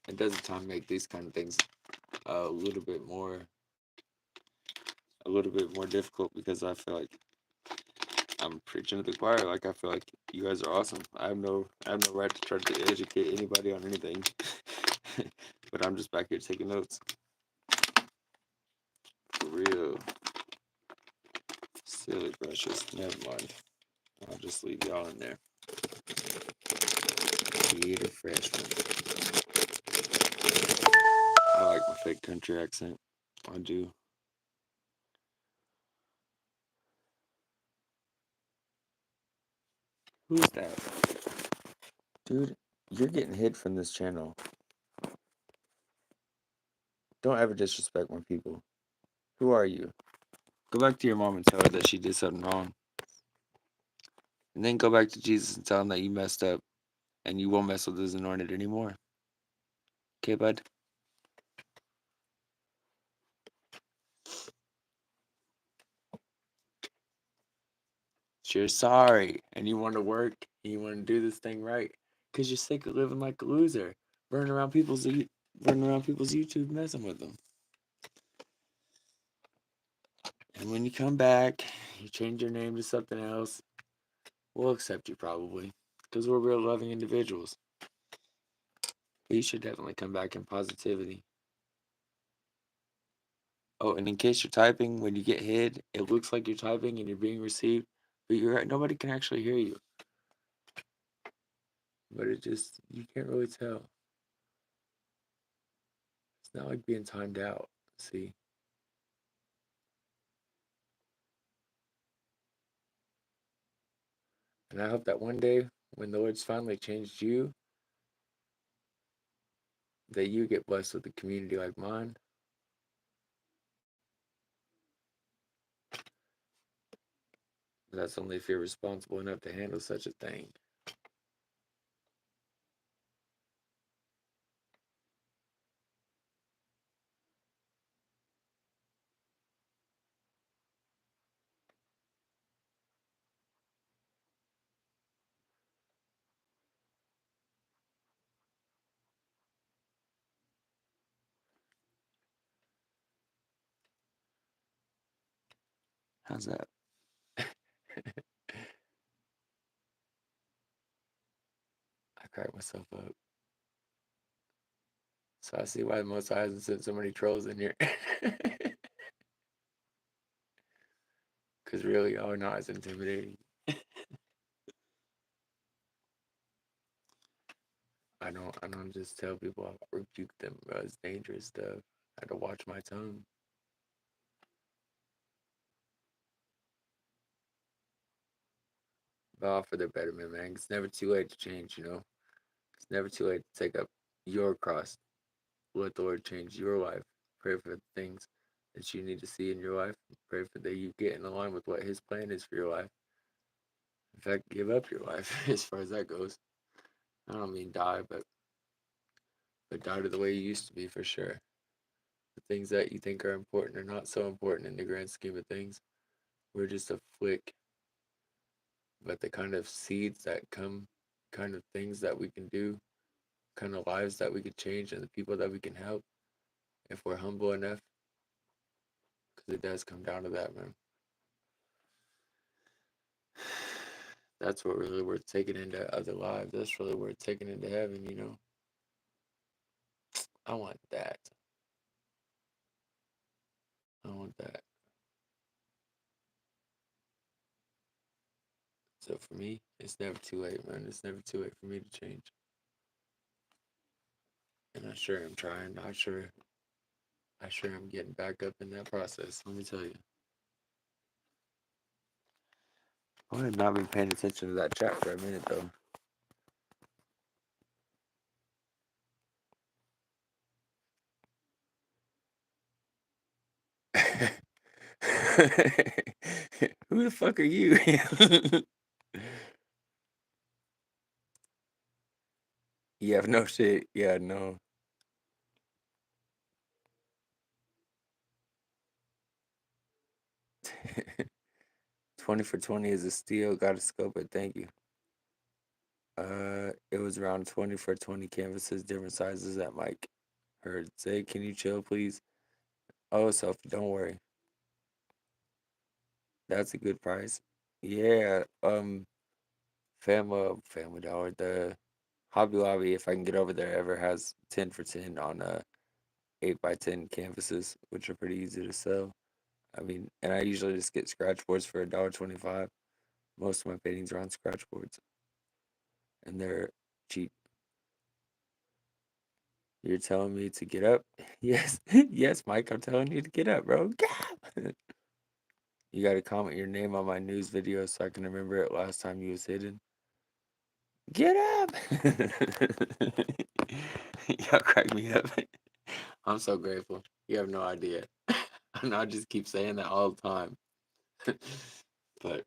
It does at times make these kind of things a little bit more difficult because I feel like I'm preaching to the choir. Like I feel like you guys are awesome. I have no right to try to educate anybody on anything. But I'm just back here taking notes. For real. Silly brushes. Never mind. I'll just leave y'all in there. Theater freshman. I like my fake country accent. I do. Who's that? Dude, you're getting hid from this channel. Don't ever disrespect my people. Who are you? Go back to your mom and tell her that she did something wrong. And then go back to Jesus and tell him that you messed up and you won't mess with his anointed anymore. Okay, bud? You're sorry and you want to work and you want to do this thing right because you're sick of living like a loser, running around people's YouTube messing with them. And when you come back, you change your name to something else, we'll accept you probably because we're real loving individuals. But you should definitely come back in positivity. Oh, and in case you're typing, when you get hid, it looks like you're typing and you're being received, but nobody can actually hear you. But you can't really tell. It's not like being timed out. See? And I hope that one day, when the Lord's finally changed you, that you get blessed with a community like mine. That's only if you're responsible enough to handle such a thing. How's that? I cracked myself up. So I see why the Most High hasn't sent so many trolls in here. Because really, y'all are not as intimidating. I don't just tell people I rebuke them about it's dangerous stuff. I had to watch my tongue. But all for their betterment, man. It's never too late to change, you know? It's never too late to take up your cross. Let the Lord change your life. Pray for the things that you need to see in your life. Pray for that you get in line with what His plan is for your life. In fact, give up your life as far as that goes. I don't mean die, but die to the way you used to be for sure. things that you think are important are not so important in the grand scheme of things. We're just a flick, but the kind of seeds that come, kind of things that we can do, kind of lives that we could change, and the people that we can help if we're humble enough, because it does come down to that, man. That's what really worth taking into other lives. That's really worth taking into heaven, you know? I want that. I want that. So for me, it's never too late, man. It's never too late for me to change. And I sure am trying. I sure am getting back up in that process. Let me tell you. I have not been paying attention to that chat for a minute though. Who the fuck are you? You have no shit. Yeah, no. 20 for 20 is a steal. Gotta scope it. Thank you. It was around 20 for 20 canvases, different sizes that Mike heard. Say, can you chill, please? Oh, Sophie, don't worry. That's a good price. Yeah, Family Dollar, the Hobby Lobby, if I can get over there, ever has 10 for 10 on 8x10 canvases, which are pretty easy to sell. I mean, and I usually just get scratch boards for $1.25. Most of my paintings are on scratch boards, and they're cheap. You're telling me to get up? Yes, yes, Mike, I'm telling you to get up, bro. Get up. You gotta comment your name on my news video so I can remember it last time you was hidden. Get up! Y'all crack me up. I'm so grateful. You have no idea. I know I just keep saying that all the time. But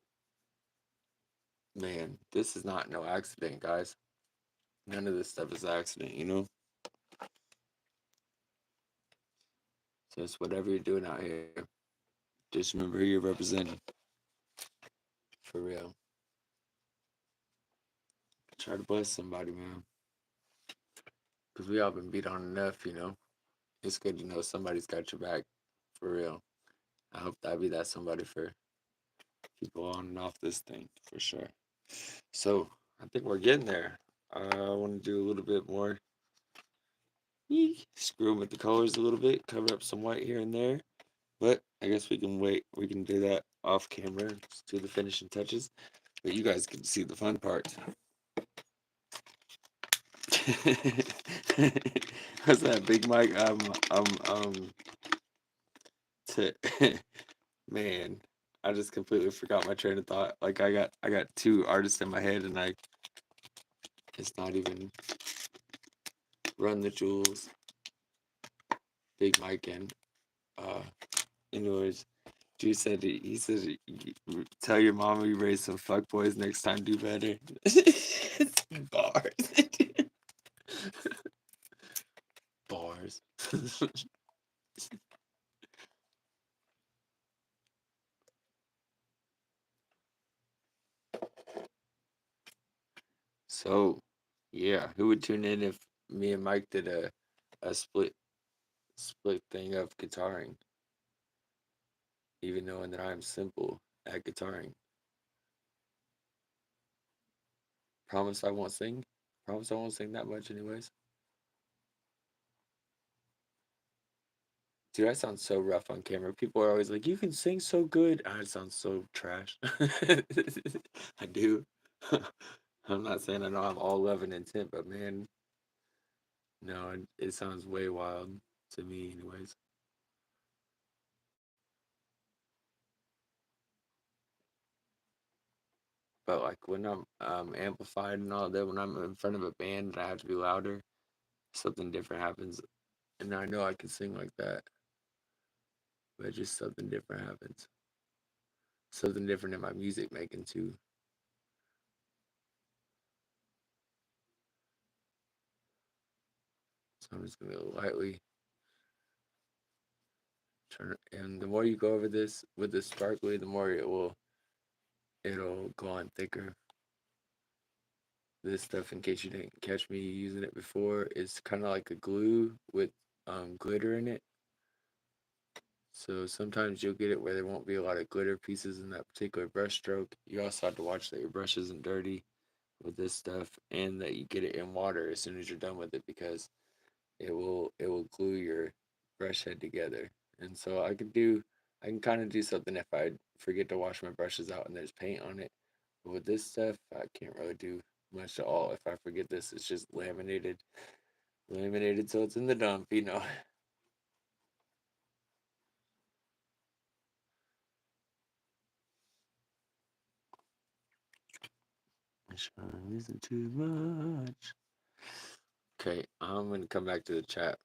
man, this is not no accident, guys. None of this stuff is accident, you know? Just whatever you're doing out here, just remember who you're representing. For real. Try to bless somebody, man. Because we all been beat on enough, you know? It's good to know somebody's got your back. For real. I hope I be that somebody for people on and off this thing, for sure. So, I think we're getting there. I want to do a little bit more. Screw with the colors a little bit, cover up some white here and there. But I guess we can wait. We can do that off camera, just do the finishing touches. But you guys can see the fun part. What's that, Big Mike? To, man, I just completely forgot my train of thought. Like I got two artists in my head, and it's not even Run the Jewels, Big Mike, and uh, anyways. Dude said he said tell your mama you raised some fuck boys next time. Do better. Bars. Bars. So, yeah, who would tune in if me and Mike did a split thing of guitaring, even knowing that I'm simple at guitaring? Promise I won't sing. Promise I won't sing that much, anyways. Dude, I sound so rough on camera. People are always like, "You can sing so good." I sound so trash. I do. I'm not saying I know I'm all love and intent, but man, no, it sounds way wild to me, anyways. But like when I'm amplified and all that, when I'm in front of a band and I have to be louder, something different happens, and I know I can sing like that, but just something different happens. Something different in my music making too. So I'm just gonna lightly And the more you go over this with the sparkly, the more it'll go on thicker. This stuff, in case you didn't catch me using it before, is kind of like a glue with glitter in it. So sometimes you'll get it where there won't be a lot of glitter pieces in that particular brush stroke. You also have to watch that your brush isn't dirty with this stuff, and that you get it in water as soon as you're done with it, because it will glue your brush head together. And so I can kind of do something if I forget to wash my brushes out and there's paint on it. But with this stuff, I can't really do much at all. If I forget this, it's just laminated so it's in the dump, you know. Shine isn't too much. Okay, I'm gonna come back to the chat,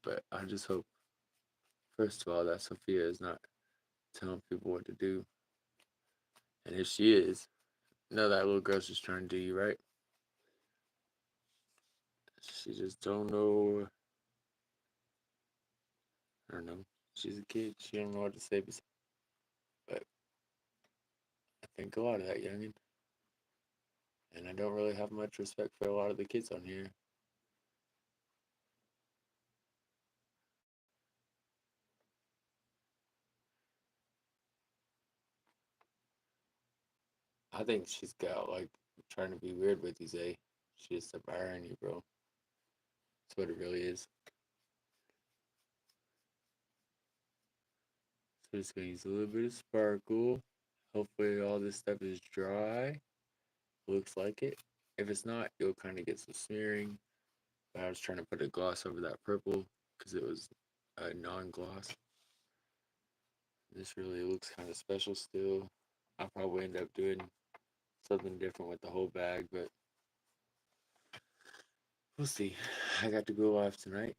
but I just hope, first of all, that Sophia is not telling people what to do. And if she is, no, that little girl's just trying to do you right. She just don't know. I don't know. She's a kid. She don't know what to say. But I think a lot of that youngin. And I don't really have much respect for a lot of the kids on here. I think she's got like trying to be weird with you, Zay. She's just admiring you, bro. That's what it really is. So just gonna use a little bit of sparkle. Hopefully all this stuff is dry. Looks like it. If it's not, you'll kind of get some smearing. But I was trying to put a gloss over that purple because it was a non-gloss. This really looks kind of special still. I'll probably end up doing something different with the whole bag, but we'll see. I got to go live tonight.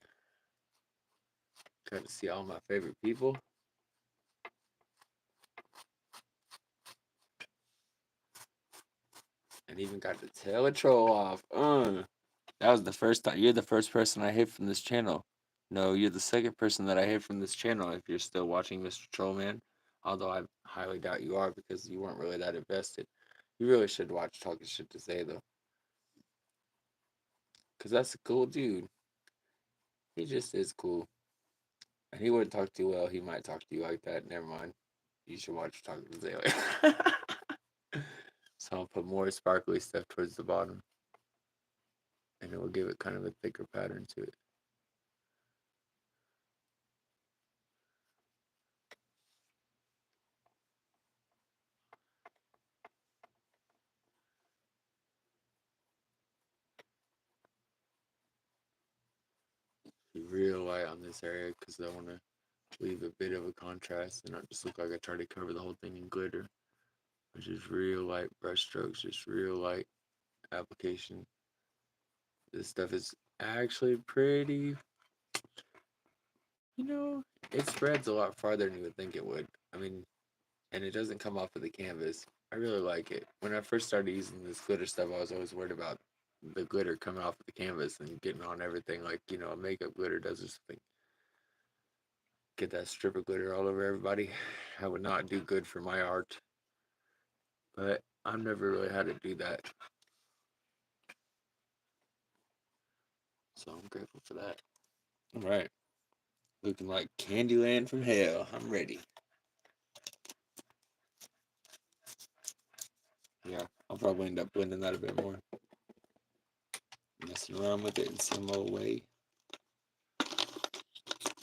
Got to see all my favorite people. And even got to tell a troll off. That was the first time. You're the first person I hit from this channel. No, you're the second person that I hit from this channel if you're still watching Mr. Trollman. Although I highly doubt you are because you weren't really that invested. You really should watch Talking Shit to Say, though. Because that's a cool dude. He just is cool. And he wouldn't talk to you well. He might talk to you like that. Never mind. You should watch Talking to Say. So I'll put more sparkly stuff towards the bottom. And it will give it kind of a thicker pattern to it. Be real light on this area because I want to leave a bit of a contrast and not just look like I try to cover the whole thing in glitter. But just real light brush strokes, just real light application. This stuff is actually pretty, it spreads a lot farther than you would think it would. I mean, and it doesn't come off of the canvas. I really like it. When I first started using this glitter stuff, I was always worried about the glitter coming off of the canvas and getting on everything like, a makeup glitter does or something. Get that strip of glitter all over everybody. That would not do good for my art. But I've never really had to do that. So I'm grateful for that. All right. Looking like Candyland from hell. I'm ready. Yeah, I'll probably end up blending that a bit more. Messing around with it in some old way.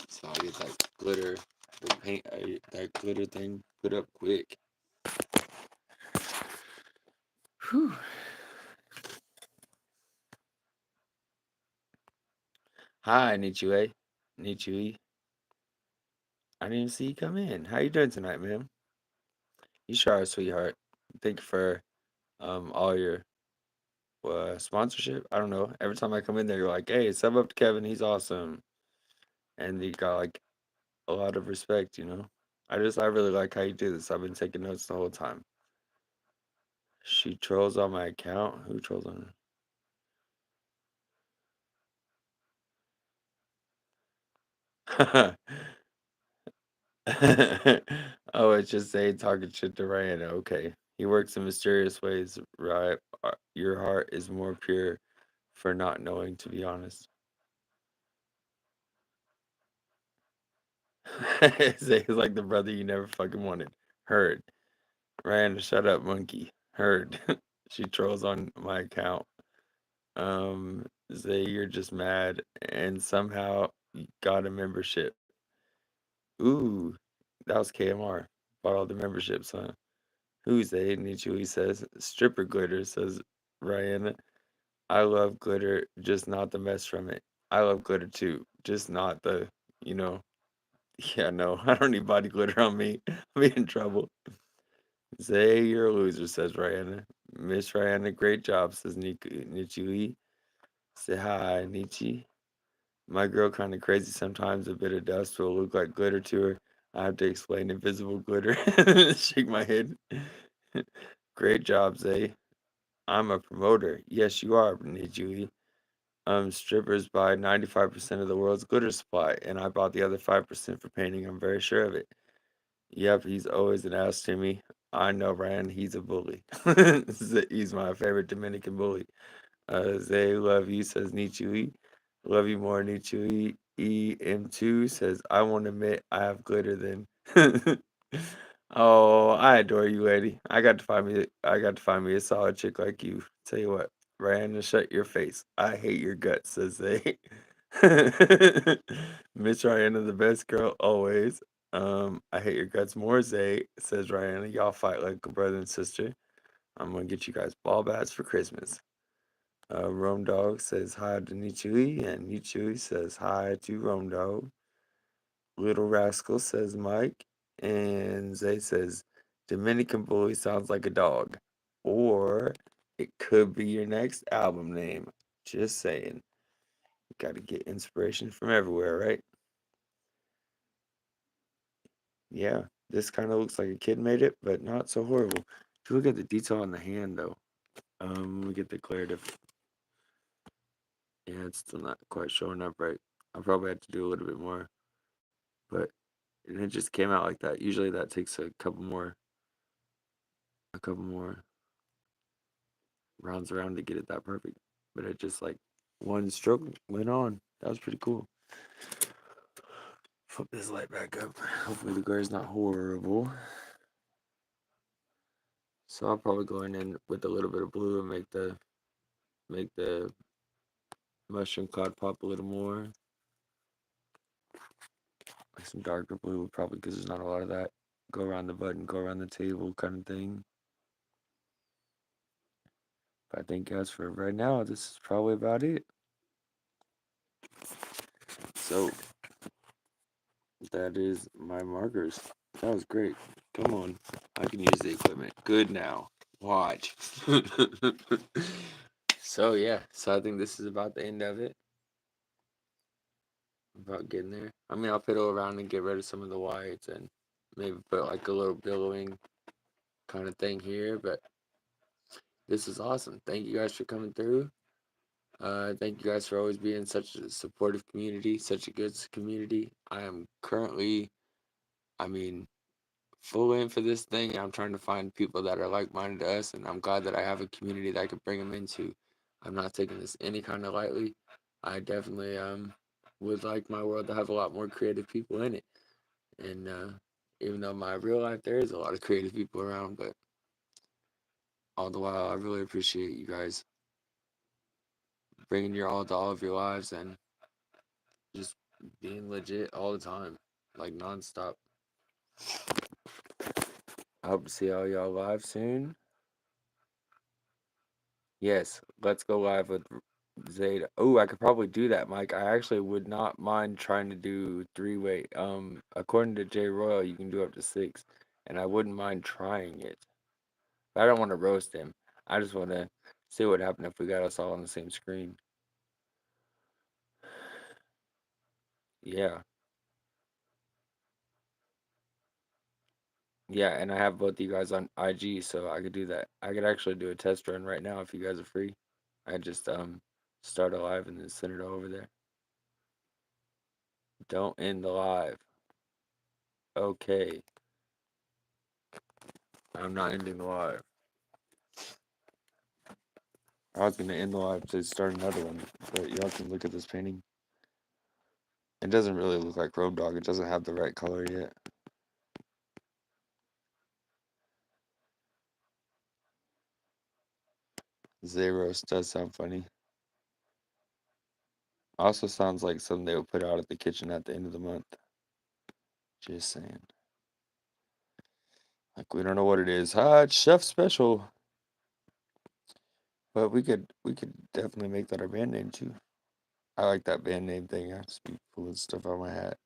So I get that glitter, the paint, that glitter thing put up quick. Whew. Hi, Nichue. Nichui. I didn't even see you come in. How you doing tonight, ma'am? You sure are, sweetheart. Thank you for all your sponsorship. I don't know. Every time I come in there, you're like, "Hey, sub up to Kevin. He's awesome," and you got like a lot of respect. I really like how you do this. I've been taking notes the whole time. She trolls on my account. Who trolls on her? Oh, it's just say talking shit to Ryan. Okay. He works in mysterious ways, right? Your heart is more pure for not knowing, to be honest. Say he's like the brother you never fucking wanted. Heard. Ryan, shut up, monkey. Heard. She trolls on my account. Say you're just mad and somehow you got a membership. Ooh, that was KMR. Bought all the memberships, huh? Who's they? Nichui says. Stripper glitter, says Ryan. I love glitter, just not the mess from it. I love glitter too, just not the, you know. Yeah, no, I don't need body glitter on me. I'll be in trouble. Say you're a loser, says Ryan. Miss Ryan, great job, says Nichui. Say hi, Nietzsche. My girl kinda crazy sometimes, a bit of dust will look like glitter to her. I have to explain invisible glitter. Shake my head. Great job, Zay. I'm a promoter. Yes, you are, Julie. Strippers buy 95% of the world's glitter supply, and I bought the other 5% for painting. I'm very sure of it. Yep, he's always an ass to me. I know, Ryan. He's a bully. He's my favorite Dominican bully. Zay, love you, says Nichui. Love you more, Nichui. EM2 says, I won't admit I have glitter then. Oh, I adore you, lady. I got to find me a solid chick like you. Tell you what, Ryan, shut your face. I hate your guts, says Zay. Miss Rihanna, the best girl always. I hate your guts more, Zay, says Rihanna. Y'all fight like a brother and sister. I'm gonna get you guys ball bats for Christmas. Rome Dog says hi to Nichui, and Nichui says hi to Rome Dog. Little Rascal says Mike, and Zay says Dominican Bully sounds like a dog. Or it could be your next album name. Just saying. Got to get inspiration from everywhere, right? Yeah, this kind of looks like a kid made it, but not so horrible. If you look at the detail on the hand, though, we get the declarative. Yeah, it's still not quite showing up right. I probably have to do a little bit more, but and it just came out like that. Usually that takes a couple more rounds around to get it that perfect. But it just like one stroke went on. That was pretty cool. Flip this light back up. Hopefully the glare is not horrible. So I'll probably go in with a little bit of blue and make the mushroom cloud pop a little more. Like some darker blue, probably because there's not a lot of that. Go around the button, go around the table kind of thing. But I think as for right now, this is probably about it. So that is my markers. That was great. Come on. I can use the equipment. Good now. Watch. So yeah, so I think this is about the end of it. About getting there. I mean, I'll fiddle around and get rid of some of the whites and maybe put like a little billowing kind of thing here, but this is awesome. Thank you guys for coming through. Thank you guys for always being such a supportive community, such a good community. I am currently, I mean, full in for this thing. I'm trying to find people that are like-minded to us, and I'm glad that I have a community that I could bring them into. I'm not taking this any kind of lightly. I definitely would like my world to have a lot more creative people in it. And even though my real life there is a lot of creative people around, but all the while I really appreciate you guys bringing your all to all of your lives and just being legit all the time, like nonstop. I hope to see all y'all live soon. Yes, let's go live with Zeta. Oh, I could probably do that, Mike. I actually would not mind trying to do three-way. According to Jay Royal, you can do up to six, and I wouldn't mind trying it. But I don't want to roast him. I just want to see what happened if we got us all on the same screen. Yeah, yeah, and I have both you guys on IG, so I could do that. I could actually do a test run right now if you guys are free. I just start a live and then send it over there. Don't end the live. Okay, I'm not ending the live. I was gonna end the live to start another one, but y'all can look at this painting. It doesn't really look like Road Dog. It doesn't have the right color yet. Zeros does sound funny. Also sounds like something they would put out at the kitchen at the end of the month. Just saying. Like we don't know what it is. Ah, it's chef special. But we could definitely make that our band name too. I like that band name thing. I just be pulling stuff out of my hat.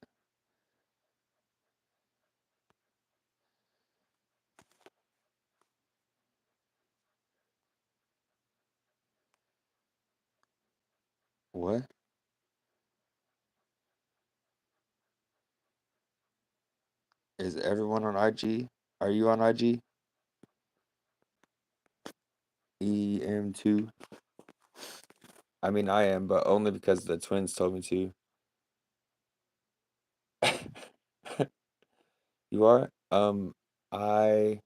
What? Is everyone on IG? Are you on IG? EM2. I mean I am, but only because the twins told me to. You are? I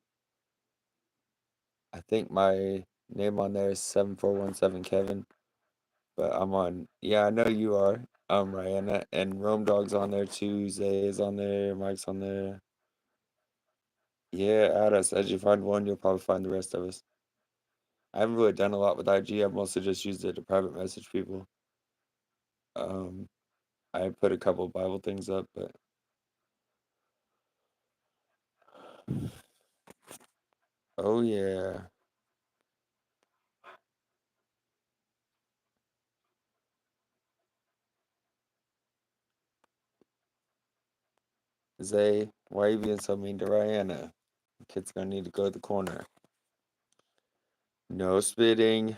I think my name on there is 7417 Kevin, but I'm on. Yeah, I know you are. Rihanna and Rome Dog's on there too. Zay is on there. Mike's on there. Yeah, add us. As you find one, you'll probably find the rest of us. I haven't really done a lot with IG. I've mostly just used it to private message people. Um, I put a couple Bible things up, but oh yeah, Zay, why you being so mean to Rihanna? Kid's gonna need to go to the corner. No spitting.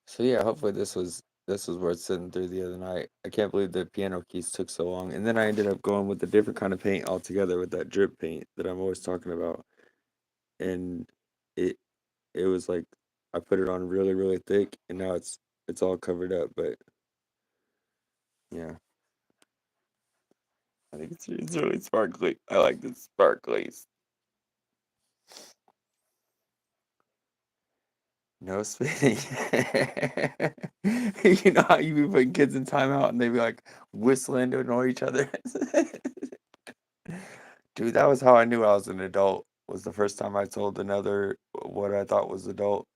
So yeah, hopefully this was worth sitting through the other night. I can't believe the piano keys took so long. And then I ended up going with a different kind of paint altogether with that drip paint that I'm always talking about. And it it was like I put it on really, really thick and now it's all covered up, but yeah. I think it's really sparkly. I like the sparklies. No spitting. You know how you be putting kids in timeout and they be like whistling to annoy each other? Dude, that was how I knew I was an adult. Was the first time I told another what I thought was adult.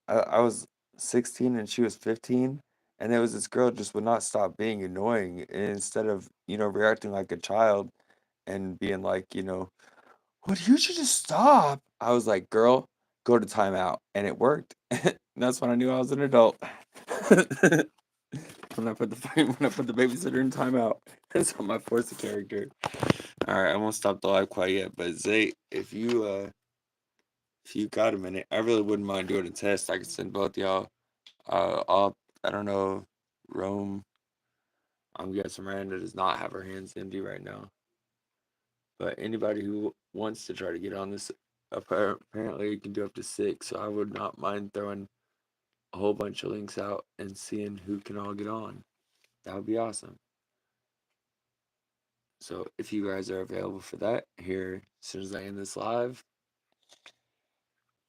I was 16 and she was 15, and there was this girl just would not stop being annoying. And instead of, reacting like a child and being like, what, you should just stop. I was like, girl, go to timeout. And it worked. And that's when I knew I was an adult. When I put the babysitter in timeout. That's how I forced the character. All right, I won't stop the live quite yet, but Zay, if you got a minute, I really wouldn't mind doing a test. I could send both y'all. I don't know, Rome. I'm guessing Miranda does not have her hands empty right now. But anybody who wants to try to get on this, apparently you can do up to 6. So I would not mind throwing a whole bunch of links out and seeing who can all get on. That would be awesome. So if you guys are available for that, here as soon as I end this live,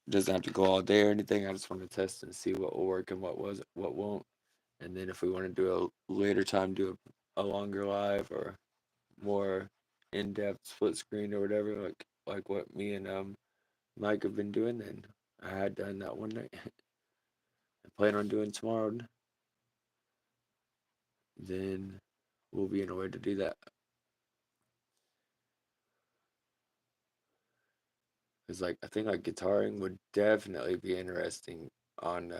it doesn't have to go all day or anything. I just want to test and see what will work and what won't. And then if we want to do a later time, do a longer live or more in-depth split screen or whatever, like what me and Mike have been doing, then I had done that one night. I plan on doing tomorrow. Then we'll be in a way to do that. Cause I think like guitaring would definitely be interesting on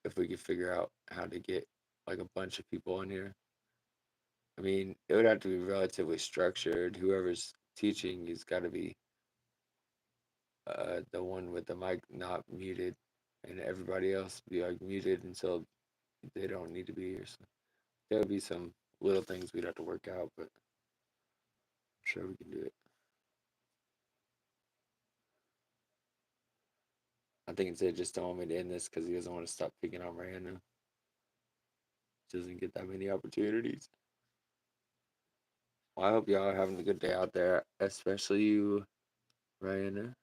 if we could figure out how to get like a bunch of people on here. I mean, it would have to be relatively structured. Whoever's teaching has got to be the one with the mic not muted, and everybody else be like muted until they don't need to be here. So there would be some little things we'd have to work out, but I'm sure we can do it. I think Zay just don't want me to end this because he doesn't want to stop picking on Miranda. doesn't get that many opportunities. Well, I hope y'all are having a good day out there, especially you, Rihanna.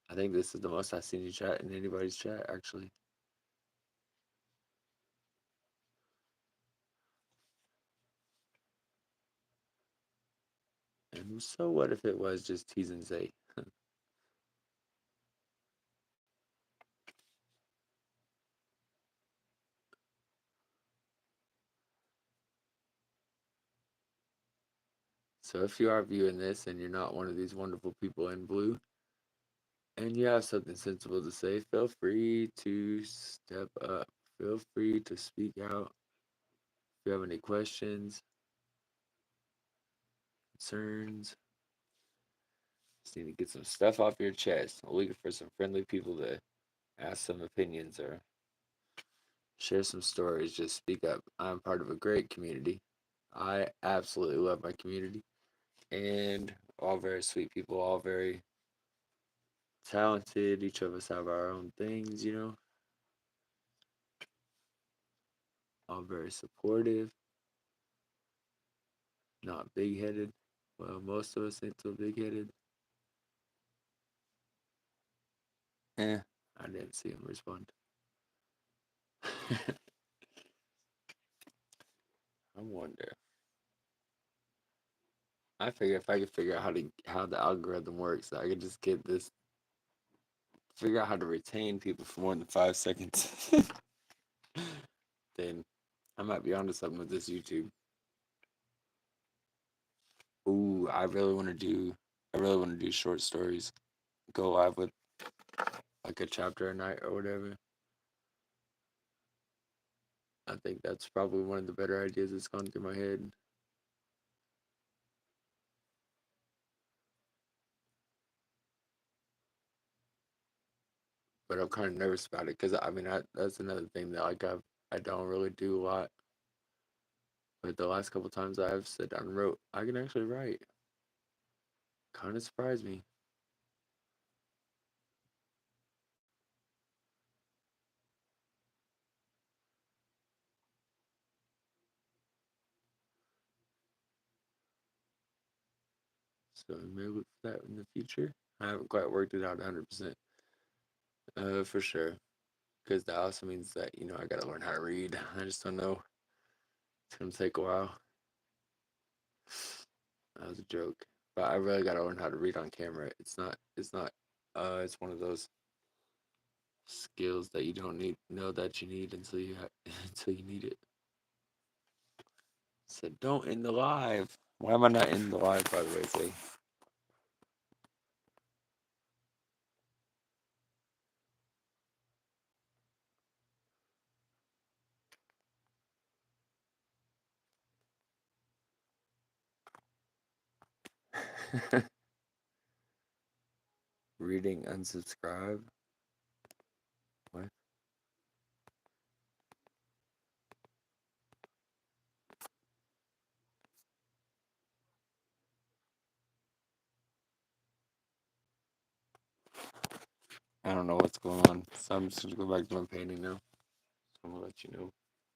I think this is the most I've seen you chat in anybody's chat, actually. And so what if it was just tease and say? So if you are viewing this and you're not one of these wonderful people in blue, and you have something sensible to say, feel free to step up. Feel free to speak out. If you have any questions, concerns, just need to get some stuff off your chest. I'm looking for some friendly people to ask some opinions or share some stories. Just speak up. I'm part of a great community. I absolutely love my community. And all very sweet people, all very talented. Each of us have our own things, all very supportive, not big headed. Well, most of us ain't so big headed. I didn't see him respond. I wonder. I figure if I could figure out how the algorithm works, I could just get this, figure out how to retain people for more than 5 seconds. Then I might be onto something with this YouTube. Ooh, I really want to do short stories. Go live with like a chapter a night or whatever. I think that's probably one of the better ideas that's gone through my head. But I'm kind of nervous about it because I mean that's another thing that I don't really do a lot. But the last couple times I've sat down and wrote, I can actually write. Kind of surprised me. So maybe look for that in the future. I haven't quite worked it out 100%. For sure. Because that also means that I gotta learn how to read. I just don't know. It's gonna take a while. That was a joke. But I really gotta learn how to read on camera. It's not. It's one of those skills that you don't know that you need until until you need it. Said don't end the live. Why am I not in the live, by the way? Say. Reading unsubscribe. What? I don't know what's going on. So I'm just gonna go back to my painting now. I'm gonna let you know.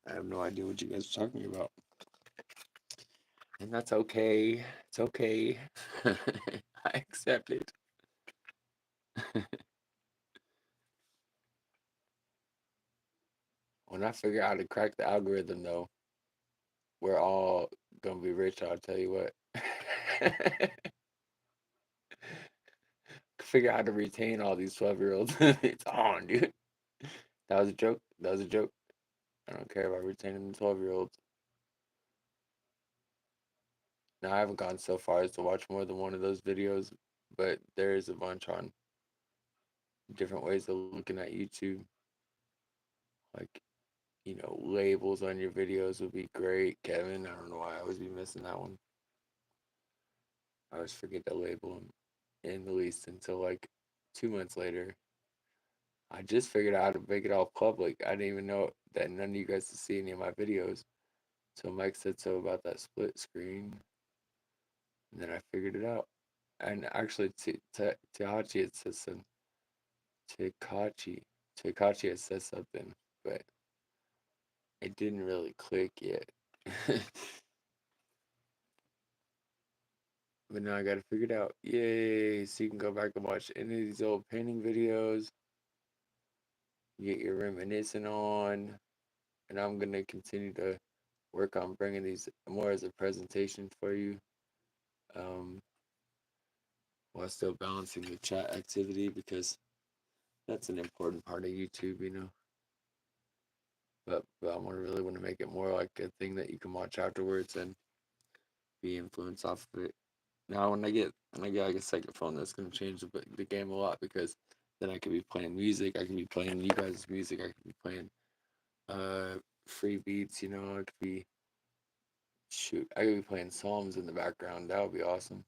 I have no idea what you guys are talking about. And that's okay. It's okay. I accept it. When I figure out how to crack the algorithm, though, we're all gonna be rich. I'll tell you what. Figure out how to retain all these 12-year-olds. It's on, dude. That was a joke. That was a joke. I don't care about retaining the 12-year-olds. Now, I haven't gone so far as to watch more than one of those videos, but there is a bunch on different ways of looking at YouTube. Like, labels on your videos would be great, Kevin. I don't know why I always be missing that one. I always forget to label them in the least until like 2 months later. I just figured out how to make it all public. I didn't even know that none of you guys could see any of my videos. So Mike said so about that split screen, and then I figured it out. And actually, Tahachi, it says some Takachi. Takachi had said something, but it didn't really click yet. But now I gotta figure it out. Yay! So you can go back and watch any of these old painting videos, get your reminiscing on, and I'm gonna continue to work on bringing these more as a presentation for you, um, while still balancing the chat activity because that's an important part of YouTube, you know. But I want to really want to make it more like a thing that you can watch afterwards and be influenced off of it. Now, when I get like a second phone, that's gonna change the game a lot because then I could be playing music. I can be playing you guys' music. I could be playing uh free beats. You know, I could be shoot. I could be playing Psalms in the background. That would be awesome.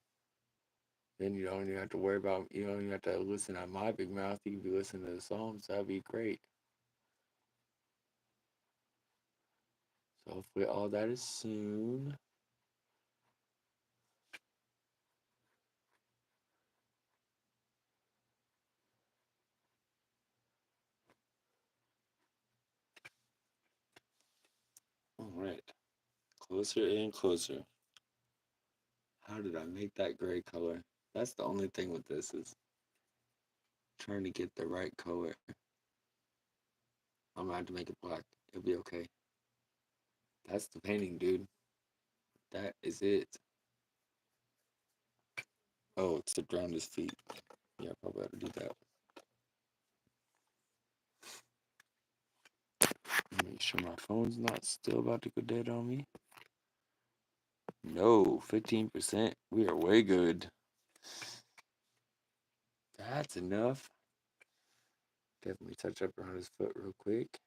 Then you don't even have to worry about. You don't even have to listen at my big mouth. You can be listening to the Psalms. That'd be great. So hopefully all that is soon. All right, closer and closer. How did I make that gray color? That's the only thing with this is trying to get the right color. I'm gonna have to make it black. It'll be okay. That's the painting, dude. That is it. Oh, it's to drown his feet. Yeah, probably have to do that. Make sure my phone's not still about to go dead on me. No, 15%. We are way good. That's enough. Definitely touch up around his foot real quick.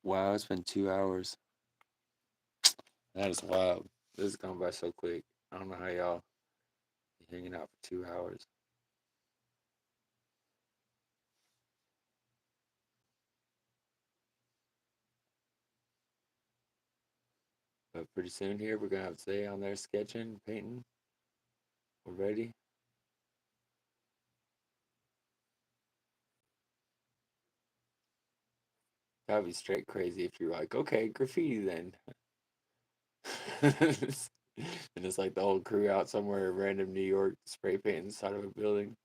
Wow, it's been 2 hours. That is wild. This has gone by so quick. I don't know how y'all be hanging out for 2 hours. But pretty soon here, we're gonna have today on there sketching, painting. We're ready. That'd be straight crazy if you're like, okay, graffiti then. And it's like the whole crew out somewhere in random New York spray painting the side of a building.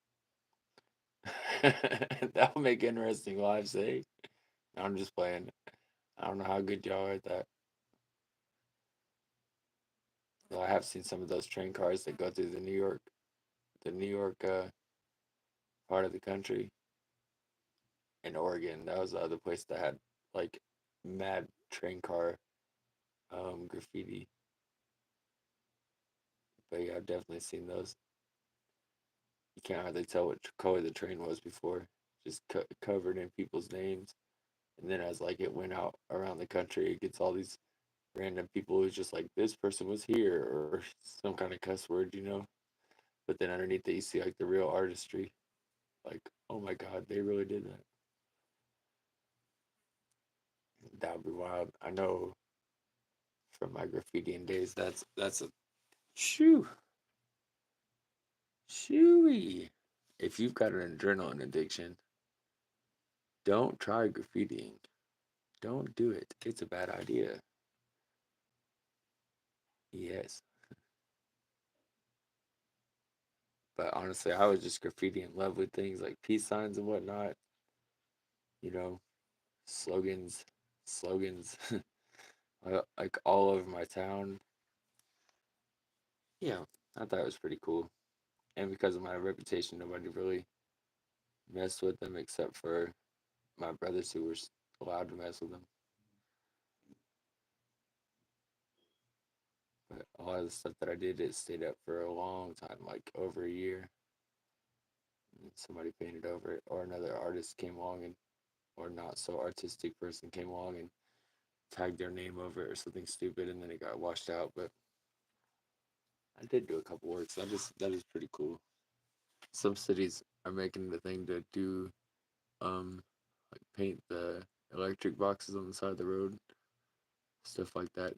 That would make interesting lives, eh? I'm just playing. I don't know how good y'all are at that. Though I have seen some of those train cars that go through the New York part of the country. In Oregon, that was the other place that had like mad train car graffiti. But yeah, I've definitely seen those. You can't hardly tell what color the train was before, just covered in people's names. And then as like it went out around the country, it gets all these random people who's just like this person was here or some kind of cuss word, you know. But then underneath it, you see like the real artistry. Like, oh my God, they really did that. That would be wild. I know from my graffitiing days, that's a shoo shooey. If you've got an adrenaline addiction, don't try graffitiing. Don't do it. It's a bad idea. Yes. But honestly, I was just graffitiing lovely things like peace signs and whatnot. You know, slogans, slogans, like all over my town. Yeah, I thought it was pretty cool. And because of my reputation, nobody really messed with them except for my brothers who were allowed to mess with them. But a lot of the stuff that I did, it stayed up for a long time, like over a year. And somebody painted over it, or another artist came along and, or not so artistic person came along and tagged their name over it or something stupid, and then it got washed out. But I did do a couple works. That is pretty cool. Some cities are making the thing to do like paint the electric boxes on the side of the road, stuff like that.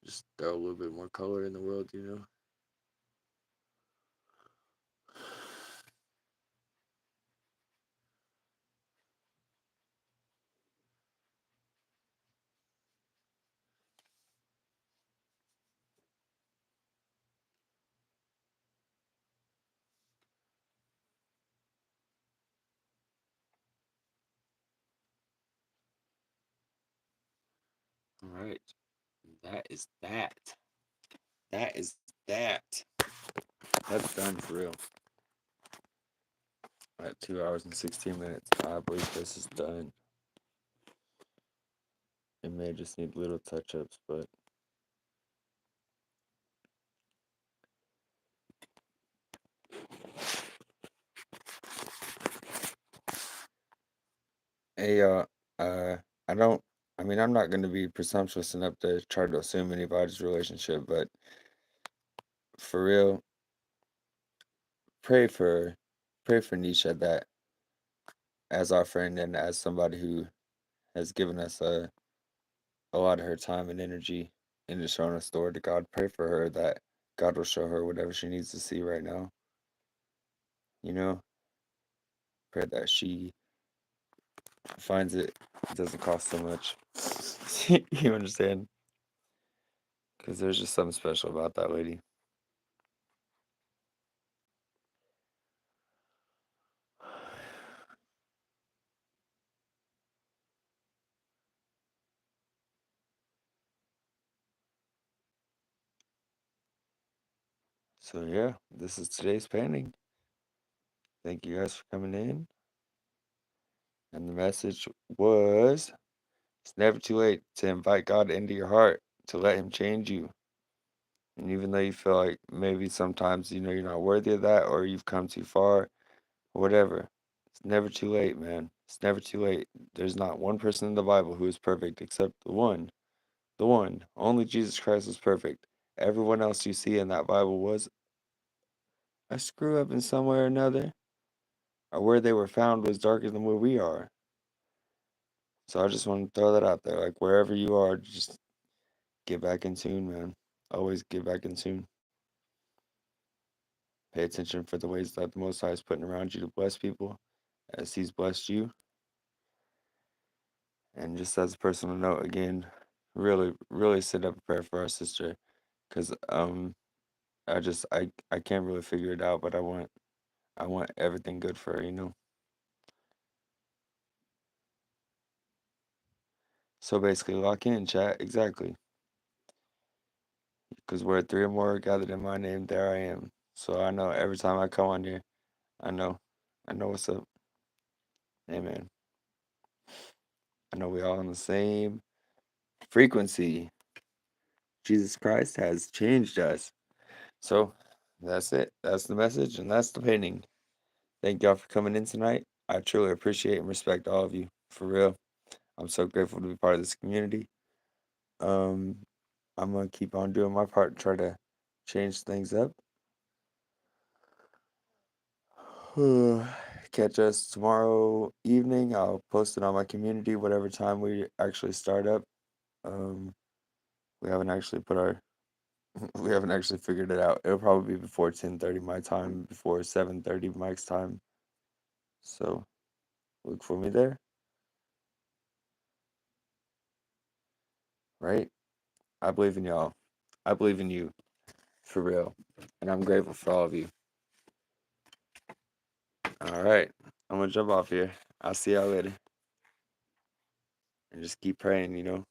Just throw a little bit more color in the world, you know. All right. That is that. That is that. That's done for real. At 2 hours and 16 minutes. I believe this is done. It may just need little touch ups, but hey, uh, I don't. I mean, I'm not going to be presumptuous enough to try to assume anybody's relationship, but for real, pray for, pray for Nisha that as our friend and as somebody who has given us a lot of her time and energy into showing us the word of God. Pray for her that God will show her whatever she needs to see right now. You know, pray that she finds it doesn't cost so much. You understand? Because there's just something special about that lady. So yeah, this is today's painting. Thank you guys for coming in. And the message was it's never too late to invite God into your heart, to let Him change you. And even though you feel like maybe sometimes you know you're not worthy of that or you've come too far, whatever, it's never too late, man. It's never too late. There's not one person in the Bible who is perfect except the one. The one. Only Jesus Christ was perfect. Everyone else you see in that Bible was a screw up in some way or another, or where they were found was darker than where we are. So I just want to throw that out there. Like wherever you are, just get back in tune, man. Always get back in tune. Pay attention for the ways that the Most High is putting around you to bless people as He's blessed you. And just as a personal note, again, really, really set up a prayer for our sister, because I can't really figure it out, but I want everything good for her, you know. So basically, lock in, chat, exactly, because where three or more are gathered in my name, there I am. So I know every time I come on here, I know, I know what's up. Amen. I know we all on the same frequency. Jesus Christ has changed us. So that's it. That's the message, and that's the painting. Thank y'all for coming in tonight. I truly appreciate and respect all of you. For real. I'm so grateful to be part of this community. Um, I'm gonna keep on doing my part to try to change things up. Catch us tomorrow evening. I'll post it on my community, whatever time we actually start up. Um, we haven't actually put our we haven't actually figured it out. It'll probably be before 10:30 my time, before 7:30 Mike's time. So look for me there, right? I believe in y'all. I believe in you, for real. And I'm grateful for all of you. All right. I'm gonna jump off here. I'll see y'all later. And just keep praying, you know.